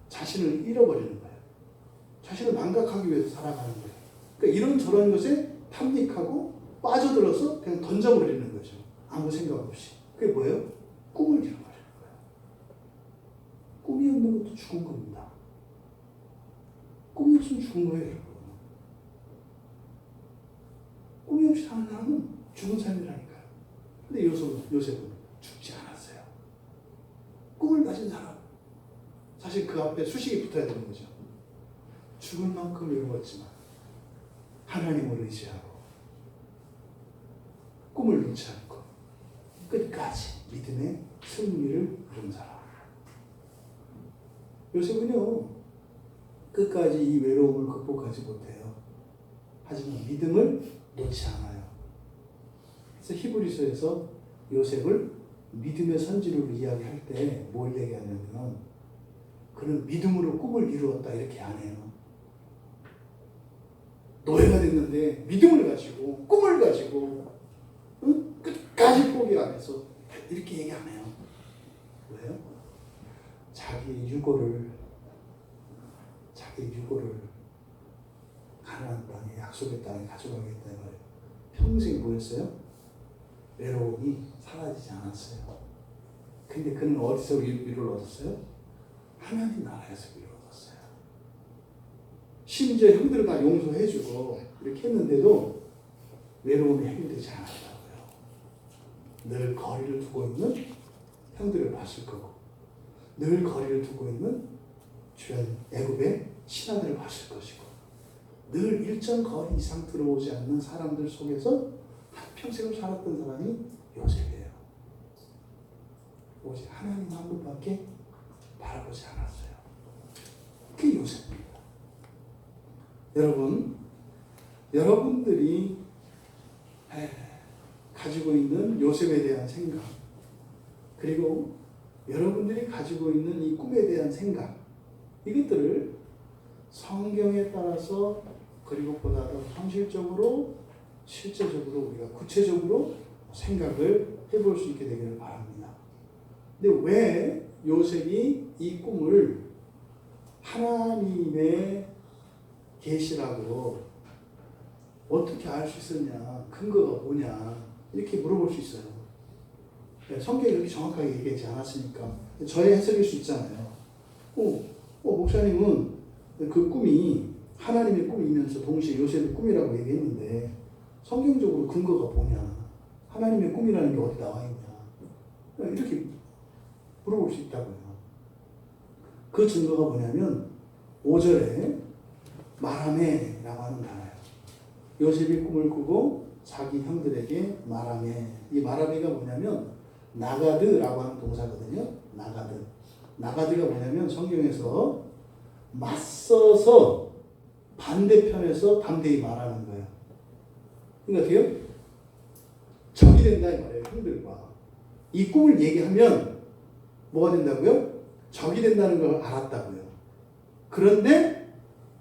자신을 잃어버리는 거예요. 자신을 망각하기 위해서 살아가는 거예요. 그러니까 이런 저런 것에 탐닉하고 빠져들어서 그냥 던져버리는 거죠. 아무 생각 없이. 그게 뭐예요? 꿈을 잃어버리는 거예요. 꿈이 없는 것도 죽은 겁니다. 꿈이 없으면 죽은 거예요, 여러분. 꿈이 없이 사는 사람은 죽은 삶이라니까요. 근데 요셉은 죽지 않았어요. 꿈을 가진 사람. 사실 그 앞에 수식이 붙어야 되는 거죠. 죽을 만큼 외로웠지만 하나님을 의지하고 꿈을 놓지 않고 끝까지 믿음의 승리를 이룬 사람. 요셉은요, 끝까지 이 외로움을 극복하지 못해요. 하지만 믿음을 놓지 않아요. 그래서 히브리서에서 요셉을 믿음의 선지로 이야기할 때 뭘 얘기하냐면, 그는 믿음으로 꿈을 이루었다 이렇게 안 해요. 노예가 됐는데 믿음을 가지고 꿈을 가지고 끝까지 포기 안 해서 이렇게 얘기 안 해요. 왜요? 자기 유고를 가나안 땅에, 약속의 땅에 가져가겠다 말이에요. 평생 뭐였어요? 외로움이 사라지지 않았어요. 근데 그는 어디서 위로를 얻었어요? 하나님 나라에서 위로를 얻었어요. 심지어 형들을 다 용서해주고 이렇게 했는데도 외로움이 해결되지 않았다고요. 늘 거리를 두고 있는 형들을 봤을 거고, 늘 거리를 두고 있는 주변 애굽의 신하들을 봤을 것이고, 늘 일정 거리 이상 들어오지 않는 사람들 속에서 한평생을 살았던 사람이 요셉이에요. 오직 하나님 한 분밖에 바라보지 않았어요. 그게 요셉입니다. 여러분들이 가지고 있는 요셉에 대한 생각, 그리고 여러분들이 가지고 있는 이 꿈에 대한 생각, 이것들을 성경에 따라서, 그리고 보다 더 현실적으로, 실제적으로, 우리가 구체적으로 생각을 해볼 수 있게 되기를 바랍니다. 근데 왜 요셉이 이 꿈을 하나님의 계시라고 어떻게 알 수 있었냐, 근거가 뭐냐, 이렇게 물어볼 수 있어요. 성경이 그렇게 정확하게 얘기하지 않았으니까 저의 해석일 수 있잖아요. 목사님은 그 꿈이 하나님의 꿈이면서 동시에 요셉의 꿈이라고 얘기했는데 성경적으로 근거가 뭐냐, 하나님의 꿈이라는 게 어디 나와 있냐, 이렇게 물어볼 수 있다고요. 그 증거가 뭐냐면 5절에 마라메라고 하는 단어예요. 요셉이 꿈을 꾸고 자기 형들에게 마라메. 이 마라메가 뭐냐면 나가드라고 하는 동사거든요. 나가드가 뭐냐면 성경에서 맞서서 반대편에서 담대히 말하는 거예요. 그러니까 어때요? 적이 된다 이 말이에요. 형들과 이 꿈을 얘기하면 뭐가 된다고요? 적이 된다는 걸 알았다고요. 그런데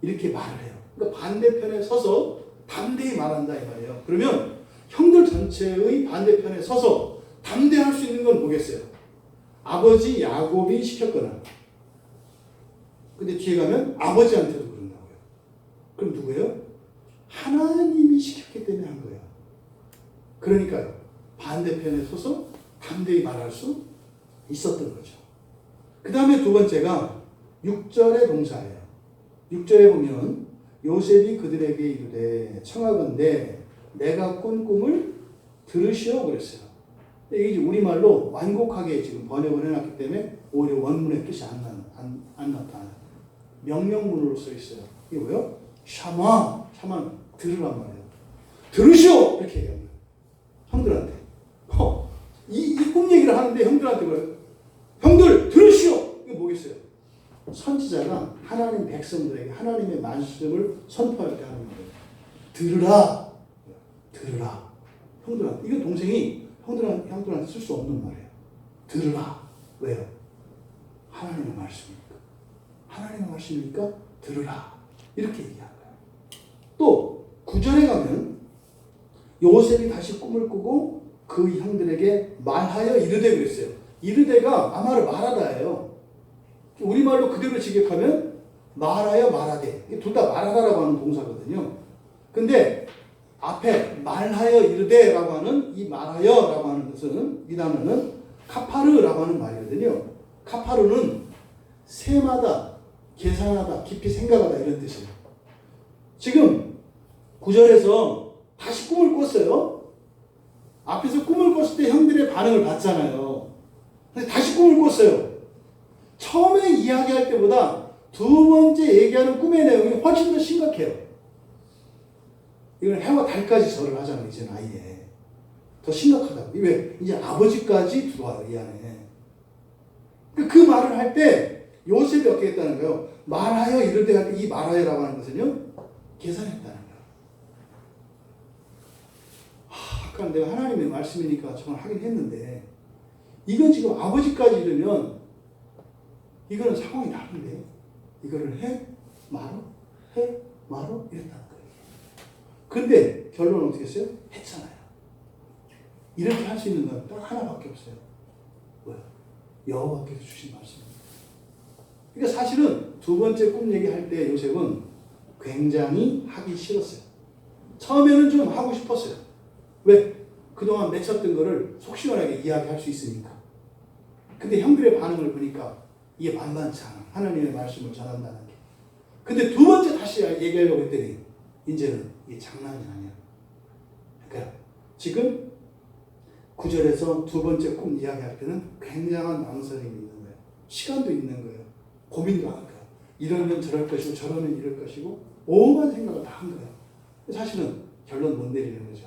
이렇게 말을 해요. 그러니까 반대편에 서서 담대히 말한다 이 말이에요. 그러면 형들 전체의 반대편에 서서 담대할 수 있는 건 뭐겠어요? 아버지 야곱이 시켰거나, 근데 뒤에 가면 아버지한테도 그런다고요. 그럼 누구예요? 하나님이 시켰기 때문에 한 거예요. 그러니까요, 반대편에 서서 담대히 말할 수 있었던 거죠. 그 다음에 두 번째가 6절의 동사예요. 6절에 보면 요셉이 그들에게 이르되 청하건대 내가 꾼 꿈을 들으시오 그랬어요. 이게 우리말로 완곡하게 지금 번역을 해놨기 때문에 오히려 원문의 뜻이 안 나타나요. 명령문으로 써 있어요. 이게 뭐예요? 샤마는 들으란 말이에요. 들으시오! 이렇게 얘기합니다. 형들한테. 이 꿈 얘기를 하는데 형들한테 뭐예요? 형들 들으시오! 이게 뭐겠어요? 선지자가 하나님 백성들에게 하나님의 말씀을 선포할 때 하는 거예요. 들으라. 형들한테. 이건 동생이 형들한테 쓸 수 없는 말이에요. 들으라. 왜요? 하나님의 말씀이니까. 하나님의 말씀이니까 들으라. 이렇게 얘기한 거예요. 또 9절에 가면 요셉이 다시 꿈을 꾸고 그 형들에게 말하여 이르되 그랬어요. 이르되가 아마를 말하다예요. 우리말로 그대로 직역하면 말하여 말하되. 둘 다 말하다라고 하는 동사거든요. 근데 앞에 말하여 이르되라고 하는 이 말하여라고 하는 것은, 이 단어는 카파르라고 하는 말이거든요. 카파르는 세마다, 계산하다, 깊이 생각하다 이런 뜻이에요. 지금 9절에서 다시 꿈을 꿨어요. 앞에서 꿈을 꿨을 때 형들의 반응을 봤잖아요. 근데 다시 꿈을 꿨어요. 처음에 이야기할 때보다 두 번째 얘기하는 꿈의 내용이 훨씬 더 심각해요. 이건 해와 달까지 절을 하잖아요. 이제는 아예. 더 심각하다고. 왜? 이제 아버지까지 들어와요. 이 안에. 그 말을 할 때 요셉이 어떻게 했다는 거예요? 말하여 이럴 때 할 때 이 말하여라고 하는 것은요. 계산했다는 거예요. 아까 내가 하나님의 말씀이니까 정말 하긴 했는데 이건 지금 아버지까지 이르면 이거는 상황이 다른데 이거를 해? 말어? 해? 말어? 이랬다는 거예요. 근데 결론은 어떻게 했어요? 했잖아요. 이렇게 할 수 있는 건 딱 하나밖에 없어요. 뭐야? 여호와께서 주신 말씀입니다. 그러니까 사실은 두 번째 꿈 얘기할 때 요셉은 굉장히 하기 싫었어요. 처음에는 좀 하고 싶었어요. 왜? 그동안 맺혔던 거를 속 시원하게 이야기할 수 있으니까. 근데 형들의 반응을 보니까 이게 만만치 않아. 하나님의 말씀을 전한다는 게. 근데 두 번째 다시 얘기하려고 했더니 이제는 이게 장난이 아니야. 그러니까 지금 9절에서 두 번째 꿈 이야기할 때는 굉장한 망설임이 있는 거예요. 시간도 있는 거예요. 고민도 한 거예요. 이러면 저럴 것이고 저러면 이럴 것이고 오만 생각을 다 한 거예요. 사실은 결론 못 내리는 거죠.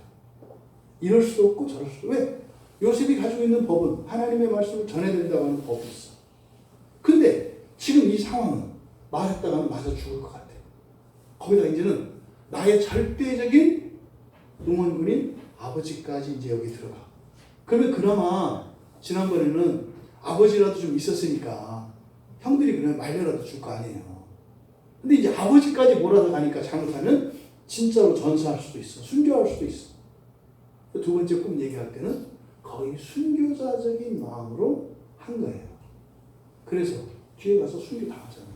이럴 수도 없고 저럴 수도. 왜? 요셉이 가지고 있는 법은 하나님의 말씀을 전해야 된다고 하는 법이 있어. 근데 지금 이 상황은 맞았다가는 맞아 죽을 것 같아요. 거기다 이제는 나의 절대적인 응원군인 아버지까지 이제 여기 들어가. 그러면 그나마 지난번에는 아버지라도 좀 있었으니까 형들이 그냥 말려라도 줄 거 아니에요. 근데 이제 아버지까지 몰아서 가니까 잘못하면 진짜로 전사할 수도 있어. 순교할 수도 있어. 두 번째 꿈 얘기할 때는 거의 순교자적인 마음으로 한 거예요. 그래서 뒤에 가서 순교 당하잖아요.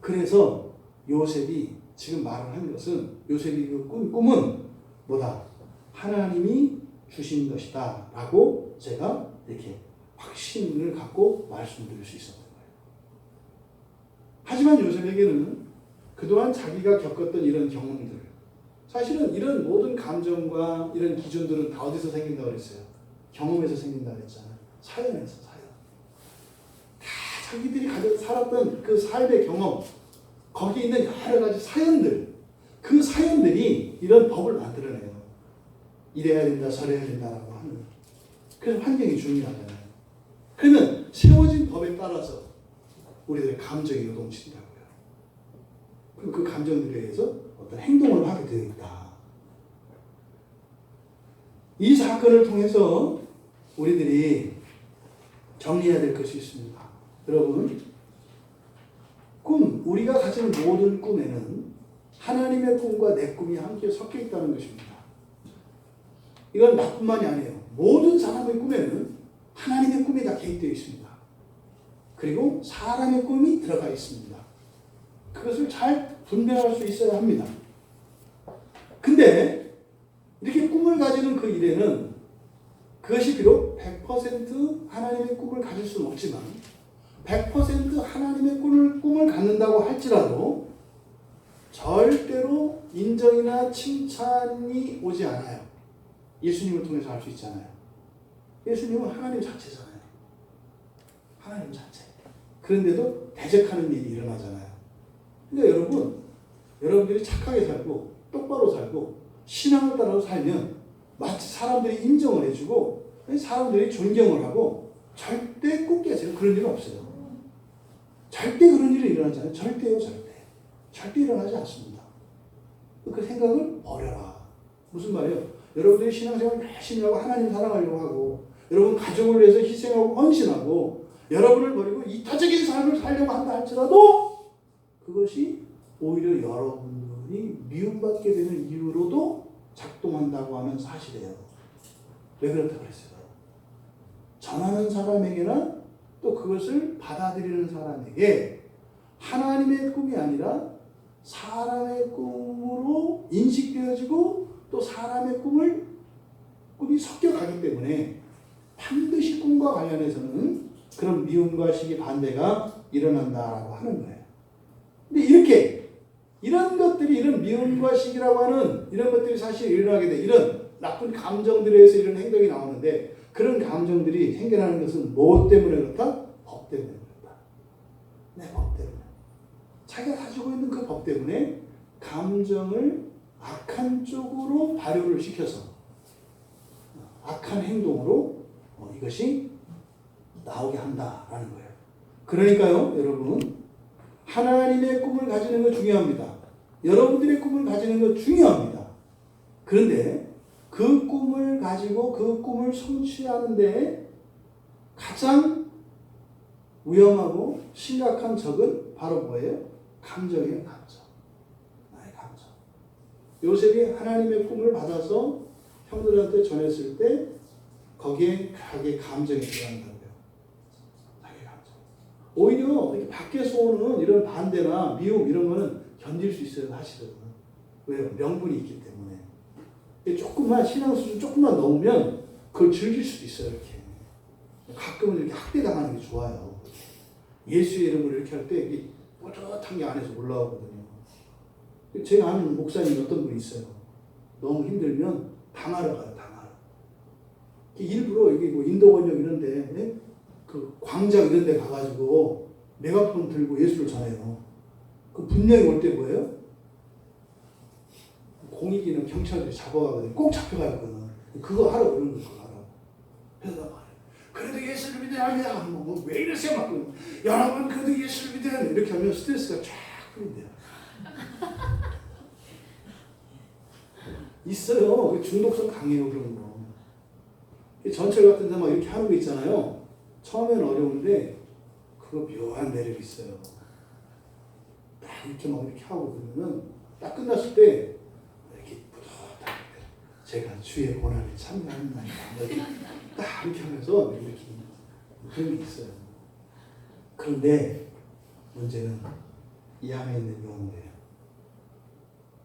그래서 요셉이 지금 말을 한 것은 요셉이 그 꿈은 뭐다? 하나님이 주신 것이다 라고 제가 이렇게 확신을 갖고 말씀드릴 수 있었던 거예요. 하지만 요셉에게는 그동안 자기가 겪었던 이런 경험들, 사실은 이런 모든 감정과 이런 기준들은 다 어디서 생긴다고 그랬어요? 경험에서 생긴다고 그랬잖아요. 사연에서, 사연. 다 자기들이 살았던 그 삶의 경험, 거기에 있는 여러 가지 사연들, 그 사연들이 이런 법을 만들어내요. 이래야 된다, 저래야 된다라고 하는. 그래서 환경이 중요하잖아요. 그러면 세워진 법에 따라서 우리들의 감정이 요동친다고요. 그럼 그 감정들에 의해서 어떤 행동을 하게 되어 있다. 이 사건을 통해서 우리들이 정리해야 될 것이 있습니다. 여러분, 꿈, 우리가 가지는 모든 꿈에는 하나님의 꿈과 내 꿈이 함께 섞여 있다는 것입니다. 이건 나뿐만이 아니에요. 모든 사람의 꿈에는 하나님의 꿈이 다 개입되어 있습니다. 그리고 사람의 꿈이 들어가 있습니다. 그것을 잘 분별할 수 있어야 합니다. 근데 이렇게 꿈을 가지는 그 일에는 그것이 비록 100% 하나님의 꿈을 가질 수는 없지만 100% 하나님의 꿈을 갖는다고 할지라도 절대로 인정이나 칭찬이 오지 않아요. 예수님을 통해서 알 수 있잖아요. 예수님은 하나님 자체잖아요. 하나님 자체. 그런데도 대적하는 일이 일어나잖아요. 그러니까 여러분들이 착하게 살고 똑바로 살고 신앙을 따라서 살면 마치 사람들이 인정을 해주고 사람들이 존경을 하고 절대 꼭 깨세요. 그런 일은 없어요. 절대 그런 일이 일어나지 않아요. 절대요, 절대. 절대 일어나지 않습니다. 그 생각을 버려라. 무슨 말이에요? 여러분들이 신앙생활 열심히 하고 하나님 사랑하려고 하고 여러분 가족을 위해서 희생하고 헌신하고 여러분을 버리고 이타적인 삶을 살려고 한다 할지라도 그것이 오히려 여러분들이 미움받게 되는 이유로도 작동한다고 하는 사실이에요. 왜 그렇다고 그랬어요? 전하는 사람에게나 또 그것을 받아들이는 사람에게 하나님의 꿈이 아니라 사람의 꿈으로 인식되어지고 또 사람의 꿈이 섞여가기 때문에 반드시 꿈과 관련해서는 그런 미움과 시기 반대가 일어난다라고 하는 거예요. 근데 이런 것들이 이런 미움과 시기라고 하는 이런 것들이 사실 일어나게 돼. 이런 나쁜 감정들에 의해서 이런 행동이 나오는데 그런 감정들이 생겨나는 것은 뭐 때문에 그렇다? 법 때문에 그렇다. 네, 법 때문에. 자기가 가지고 있는 그 법 때문에 감정을 악한 쪽으로 발효를 시켜서 악한 행동으로 이것이 나오게 한다라는 거예요. 그러니까요, 여러분, 하나님의 꿈을 가지는 거 중요합니다. 여러분들의 꿈을 가지는 거 중요합니다. 그런데 그 꿈을 가지고 그 꿈을 성취하는데 가장 위험하고 심각한 적은 바로 뭐예요? 감정이에요, 감정. 나의 감정. 요셉이 하나님의 꿈을 받아서 형들한테 전했을 때 거기에 자기의 감정이 들어간다고요. 자기의 감정. 오히려 이렇게 밖에서 오는 이런 반대나 미움 이런 거는 견딜 수 있어요, 사실은. 왜요? 명분이 있기 때문에. 조금만 신앙 수준 조금만 넘으면 그걸 즐길 수도 있어요, 이렇게. 가끔은 이렇게 학대당하는 게 좋아요. 예수의 이름으로 이렇게 할 때 이게 뿌듯한 게 안에서 올라오거든요. 제가 아는 목사님 어떤 분이 있어요. 너무 힘들면 당하러 가요, 당하러. 일부러 여기 뭐 인도번역 이런데, 네? 그 광장 이런데 가가지고 메가폰 들고 예수를 전해요. 그 분명히 올 때 뭐예요? 공익이나 경찰들이 잡아가거든요. 꼭 잡혀가거든. 그거 하러 오는 거, 그거 하러. 그래서 나 말해. 그래도 예수를 믿어야 합니다. 왜 이러세요? 막, 여러분, 그래도 예수를 믿어야 합니다. 이렇게 하면 스트레스가 쫙 풀린대요. 있어요. 중독성 강해요, 그런 거. 전철 같은 데 막 이렇게 하는 거 있잖아요. 처음에는 어려운데, 그거 묘한 매력이 있어요. 딱 이렇게 막 이렇게 하고 그러면, 딱 끝났을 때, 이렇게 뿌듯하게, 제가 주의 고난에 참여하는다니까. 딱 이렇게 하면서, 이렇게, 그런 게 있어요. 그런데, 문제는 이 안에 있는 용어예요.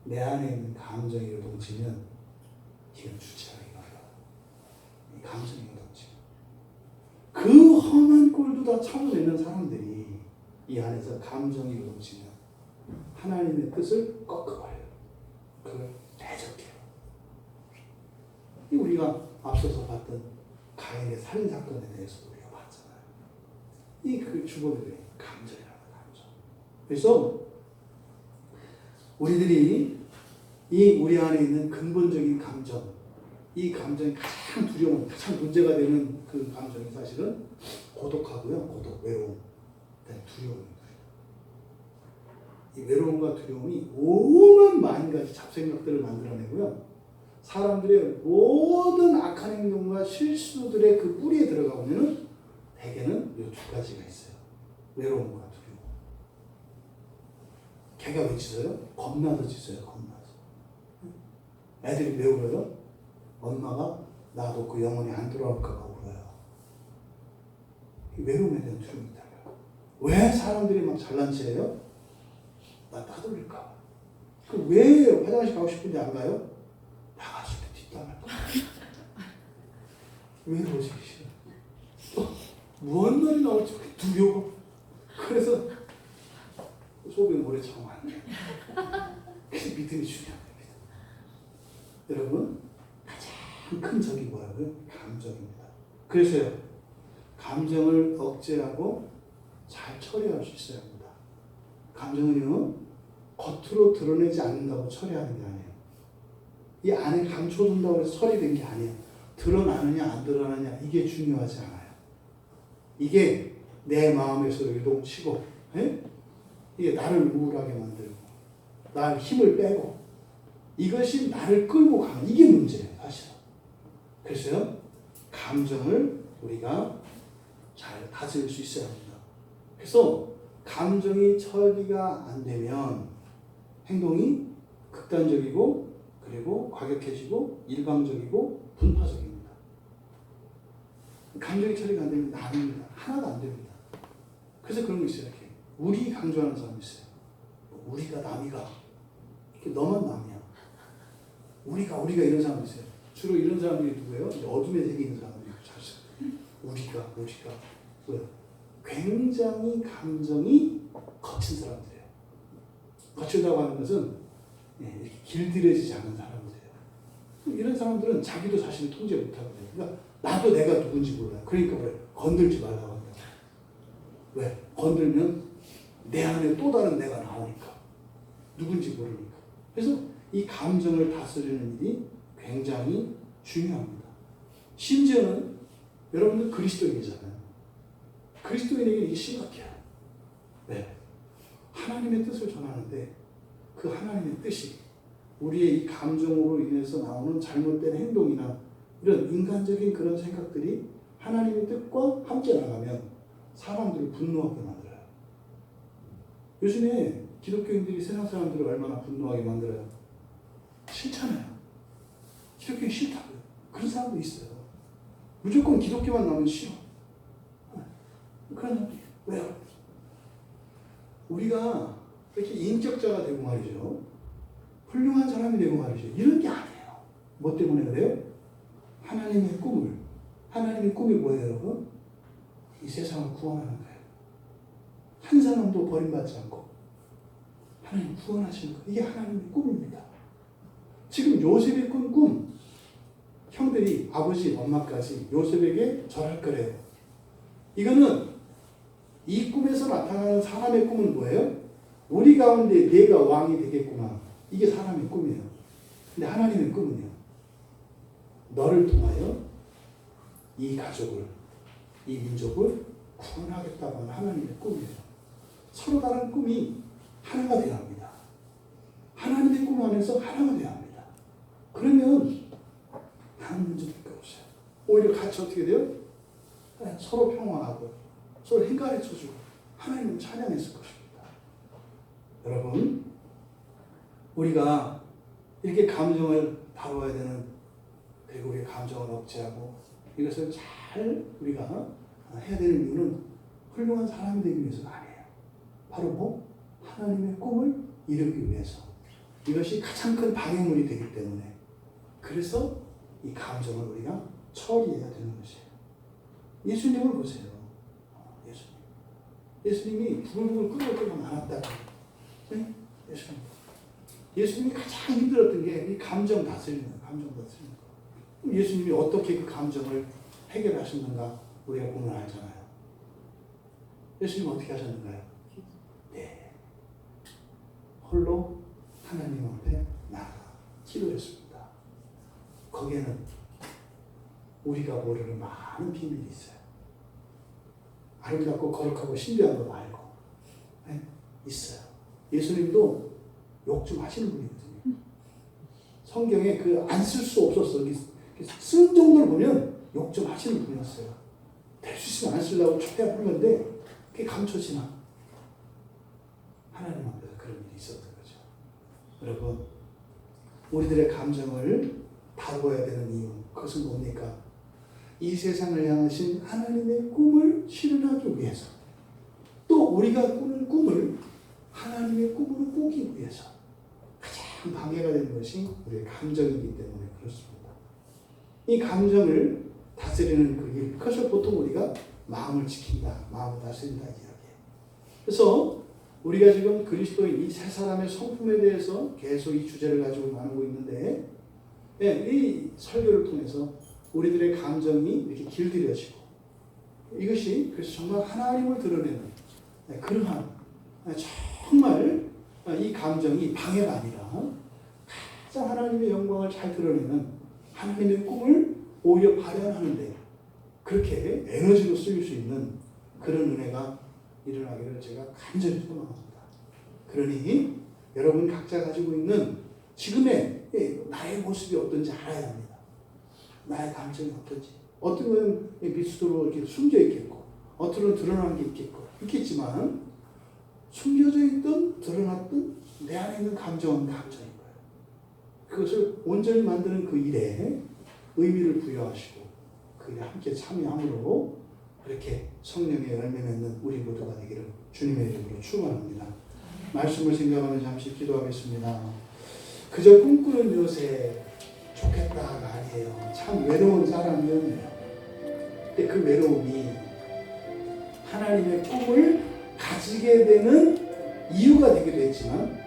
내 안에 있는 감정이 요동치면 이건 주체하기가 어려워. 이 감정이 요동치면 그 험한 꼴도 다 참아내는 사람들이 이 안에서 감정이 요동치면 하나님의 뜻을 꺾어버려요. 그걸 대적해요. 우리가 앞서서 봤던 가인의 살인사건에 대해서 우리가 봤잖아요. 이 그 죽음의 감정이라는 감정. 그래서 우리들이 우리 안에 있는 근본적인 감정, 이 감정이 가장 두려운, 가장 문제가 되는 그 감정이 사실은 고독하고요. 고독, 외로움, 두려움입니다. 이 외로움과 두려움이 오만 만 가지 잡생각들을 만들어내고요. 사람들의 모든 악한 행동과 실수들의 그 뿌리에 들어가 보면은 대개는 이 두 가지가 있어요. 외로움과 두려움. 걔가 왜 짖어요? 겁나서 짖어요. 겁나서. 애들이 왜 울어요? 엄마가 놔뒀고 영원히 안 돌아올까봐 울어요. 외로움에 대한 두려움이 있다고요. 왜 사람들이 막 잘난 체해요? 나 따돌릴까? 왜 화장실 가고 싶은데 안 가요? 나갔을 때 뒷담할까? 외로워지기 싫어. 무슨 말이 나올지 두려워. 그래서 속에 오래 참으면 안 돼. 그래서 믿음이 중요합니다. 여러분, 가장 큰 적이 뭐라고요? 감정입니다. 그래서요, 감정을 억제하고 잘 처리할 수 있어야 합니다. 감정은요, 겉으로 드러내지 않는다고 처리하는 게 아니에요. 이 안에 감춰둔다고 해서 처리된 게 아니에요. 드러나느냐 안 드러나느냐 이게 중요하지 않아요. 이게 내 마음에서 요동치고, 이게 나를 우울하게 만들고, 나의 힘을 빼고, 이것이 나를 끌고 가는, 이게 문제예요, 사실은. 그래서요, 감정을 우리가 잘 다스릴 수 있어야 합니다. 그래서, 감정이 처리가 안 되면 행동이 극단적이고, 그리고 과격해지고, 일방적이고, 분파적입니다. 감정이 처리가 안 되면 나눕니다. 하나도 안 됩니다. 그래서 그런 거 있어요. 이렇게 우리 강조하는 사람이 있어요. 우리가 남이가 이렇게 너만 남이야. 우리가 이런 사람이 있어요. 주로 이런 사람들이 누구예요? 어둠의 세계에 있는 사람들이 자주 우리가 뭐야? 굉장히 감정이 거친 사람들이에요. 거칠다고 하는 것은 이렇게 길들여지지 않은 사람들이에요. 이런 사람들은 자기도 자신을 통제 못하거든요. 그러니까 나도 내가 누군지 몰라요. 그러니까 왜? 건들지 말라고 합니다. 왜? 건들면 내 안에 또 다른 내가 나오니까. 누군지 모르니까. 그래서 이 감정을 다스리는 일이 굉장히 중요합니다. 심지어는 여러분들 그리스도인이잖아요. 그리스도인에게 이게 심각해요. 왜? 하나님의 뜻을 전하는데 그 하나님의 뜻이 우리의 이 감정으로 인해서 나오는 잘못된 행동이나 이런 인간적인 그런 생각들이 하나님의 뜻과 함께 나가면 사람들을 분노하게 만들어요. 요즘에 기독교인들이 세상 사람들을 얼마나 분노하게 만들어요? 싫잖아요. 기독교인 싫다고요. 그런 사람도 있어요. 무조건 기독교만 나오면 싫어. 그런 사람도 있어요. 왜요? 우리가 이렇게 인격자가 되고 말이죠. 훌륭한 사람이 되고 말이죠. 이런 게 아니에요. 뭐 때문에 그래요? 하나님의 꿈이 뭐예요, 여러분? 이 세상을 구원하는 거예요. 한 사람도 버림받지 않고 하나님 구원하시는 거예요. 이게 하나님의 꿈입니다. 지금 요셉이 꾼 꿈, 형들이 아버지, 엄마까지 요셉에게 절할 거래요. 이거는 이 꿈에서 나타나는 사람의 꿈은 뭐예요? 우리 가운데 내가 왕이 되겠구나. 이게 사람의 꿈이에요. 근데 하나님의 꿈은요. 너를 통하여 이 가족을, 이 민족을 구원하겠다고 하는 하나님의 꿈이에요. 서로 다른 꿈이 하나가 되어야 합니다. 하나님의 꿈 안에서 하나가 되어야 합니다. 그러면 한 문제도 없어요. 오히려 같이 어떻게 돼요? 서로 평화하고 서로 힘가르쳐주고 하나님을 찬양했을 것입니다. 여러분, 우리가 이렇게 감정을 다뤄야 되는, 그리고 우리의 감정을 억제하고 이것을 잘 우리가 해야 되는 이유는 훌륭한 사람이 되기 위해서가 아니에요. 바로 뭐? 하나님의 꿈을 이루기 위해서. 이것이 가장 큰 방해물이 되기 때문에, 그래서 이 감정을 우리가 처리해야 되는 것이에요. 예수님을 보세요. 예수님이 부글부글 끓을 때가 많았다고. 네? 예수님이 가장 힘들었던 게 이 감정 다스리는 거예요. 감정 다스리는 거. 예수님이 어떻게 그 감정을 해결하셨는가 우리가 보면 알잖아요. 예수님 어떻게 하셨는가요? 네. 홀로 하나님 앞에 나가 기도했습니다. 거기에는 우리가 모르는 많은 비밀이 있어요. 아름답고 거룩하고 신비한 거 말고. 네? 있어요. 예수님도 욕 좀 하시는 분이거든요. 성경에 그 안 쓸 수 없었어. 쓴 정도를 보면 욕 좀 하시는 분이었어요. 될 수 있으면 안 쓰려고 최대한 한 건데 그게 감춰지나. 하나님 앞에서 그런 일이 있었던 거죠. 여러분, 우리들의 감정을 다루어야 되는 이유, 그것은 뭡니까? 이 세상을 향하신 하나님의 꿈을 실현하기 위해서, 또 우리가 꾸는 꿈을 하나님의 꿈으로 꾸기 위해서 가장 방해가 되는 것이 우리의 감정이기 때문에 그렇습니다. 이 감정을 다스리는 그 일, 그것을 보통 우리가 마음을 지킨다, 마음을 다스린다 이야기해요. 그래서 우리가 지금 그리스도인 이 세 사람의 성품에 대해서 계속 이 주제를 가지고 나누고 있는데, 이 설교를 통해서 우리들의 감정이 이렇게 길들여지고, 이것이 그래서 정말 하나님을 드러내는 그러한, 정말 이 감정이 방해가 아니라 가장 하나님의 영광을 잘 드러내는 하나님의 꿈을 오히려 발현하는데 그렇게 에너지로 쓰일 수 있는 그런 은혜가 일어나기를 제가 간절히 소망합니다. 그러니 여러분 각자 가지고 있는 지금의 나의 모습이 어떤지 알아야 합니다. 나의 감정이 어떤지. 어떤 건 미스도로 이렇게 숨겨 있겠고, 어떤 건 드러난 게 있겠지만, 숨겨져 있든 드러났든 내 안에 있는 감정은 감정인 거예요. 그것을 온전히 만드는 그 일에 의미를 부여하시고 그 일에 함께 참여함으로 그렇게 성령의 열매 맺는 우리 모두가 되기를 주님의 이름으로 축원합니다. 말씀을 생각하며 잠시 기도하겠습니다. 그저 꿈꾸는 요새 좋겠다가 아니에요. 참 외로운 사람이었네요. 근데 그 외로움이 하나님의 꿈을 가지게 되는 이유가 되기도 했지만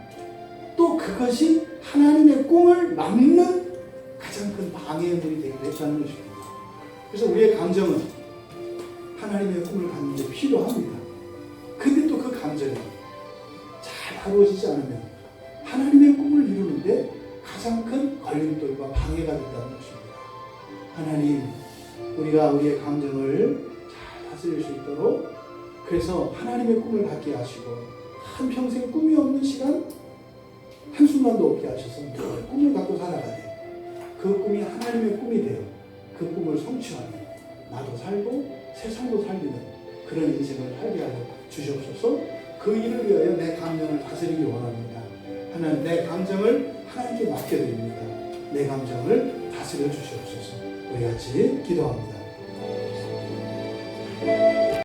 또 그것이 하나님의 꿈을 막는 가장 큰 방해물이 되기도 했다는 것입니다. 그래서 우리의 감정은 하나님의 꿈을 갖는 데 필요합니다. 근데 또 그 감정이 잘 다루어지지 않으면 하나님의 꿈을 이루는데 가장 큰 걸림돌과 방해가 된다는 것입니다. 하나님, 우리가 우리의 감정을 잘 다스릴 수 있도록 그래서 하나님의 꿈을 갖게 하시고 한평생 꿈이 없는 시간 한순간도 없게 하셔서 늘 꿈을 갖고 살아가되 그 꿈이 하나님의 꿈이 되어 그 꿈을 성취하며 나도 살고 세상도 살리는 그런 인생을 살게 하여 주시옵소서. 그 일을 위하여 내 감정을 다스리기 원합니다. 하나님, 내 감정을 하나님께 맡겨드립니다. 내 감정을 다스려 주시옵소서. 우리 같이 기도합니다.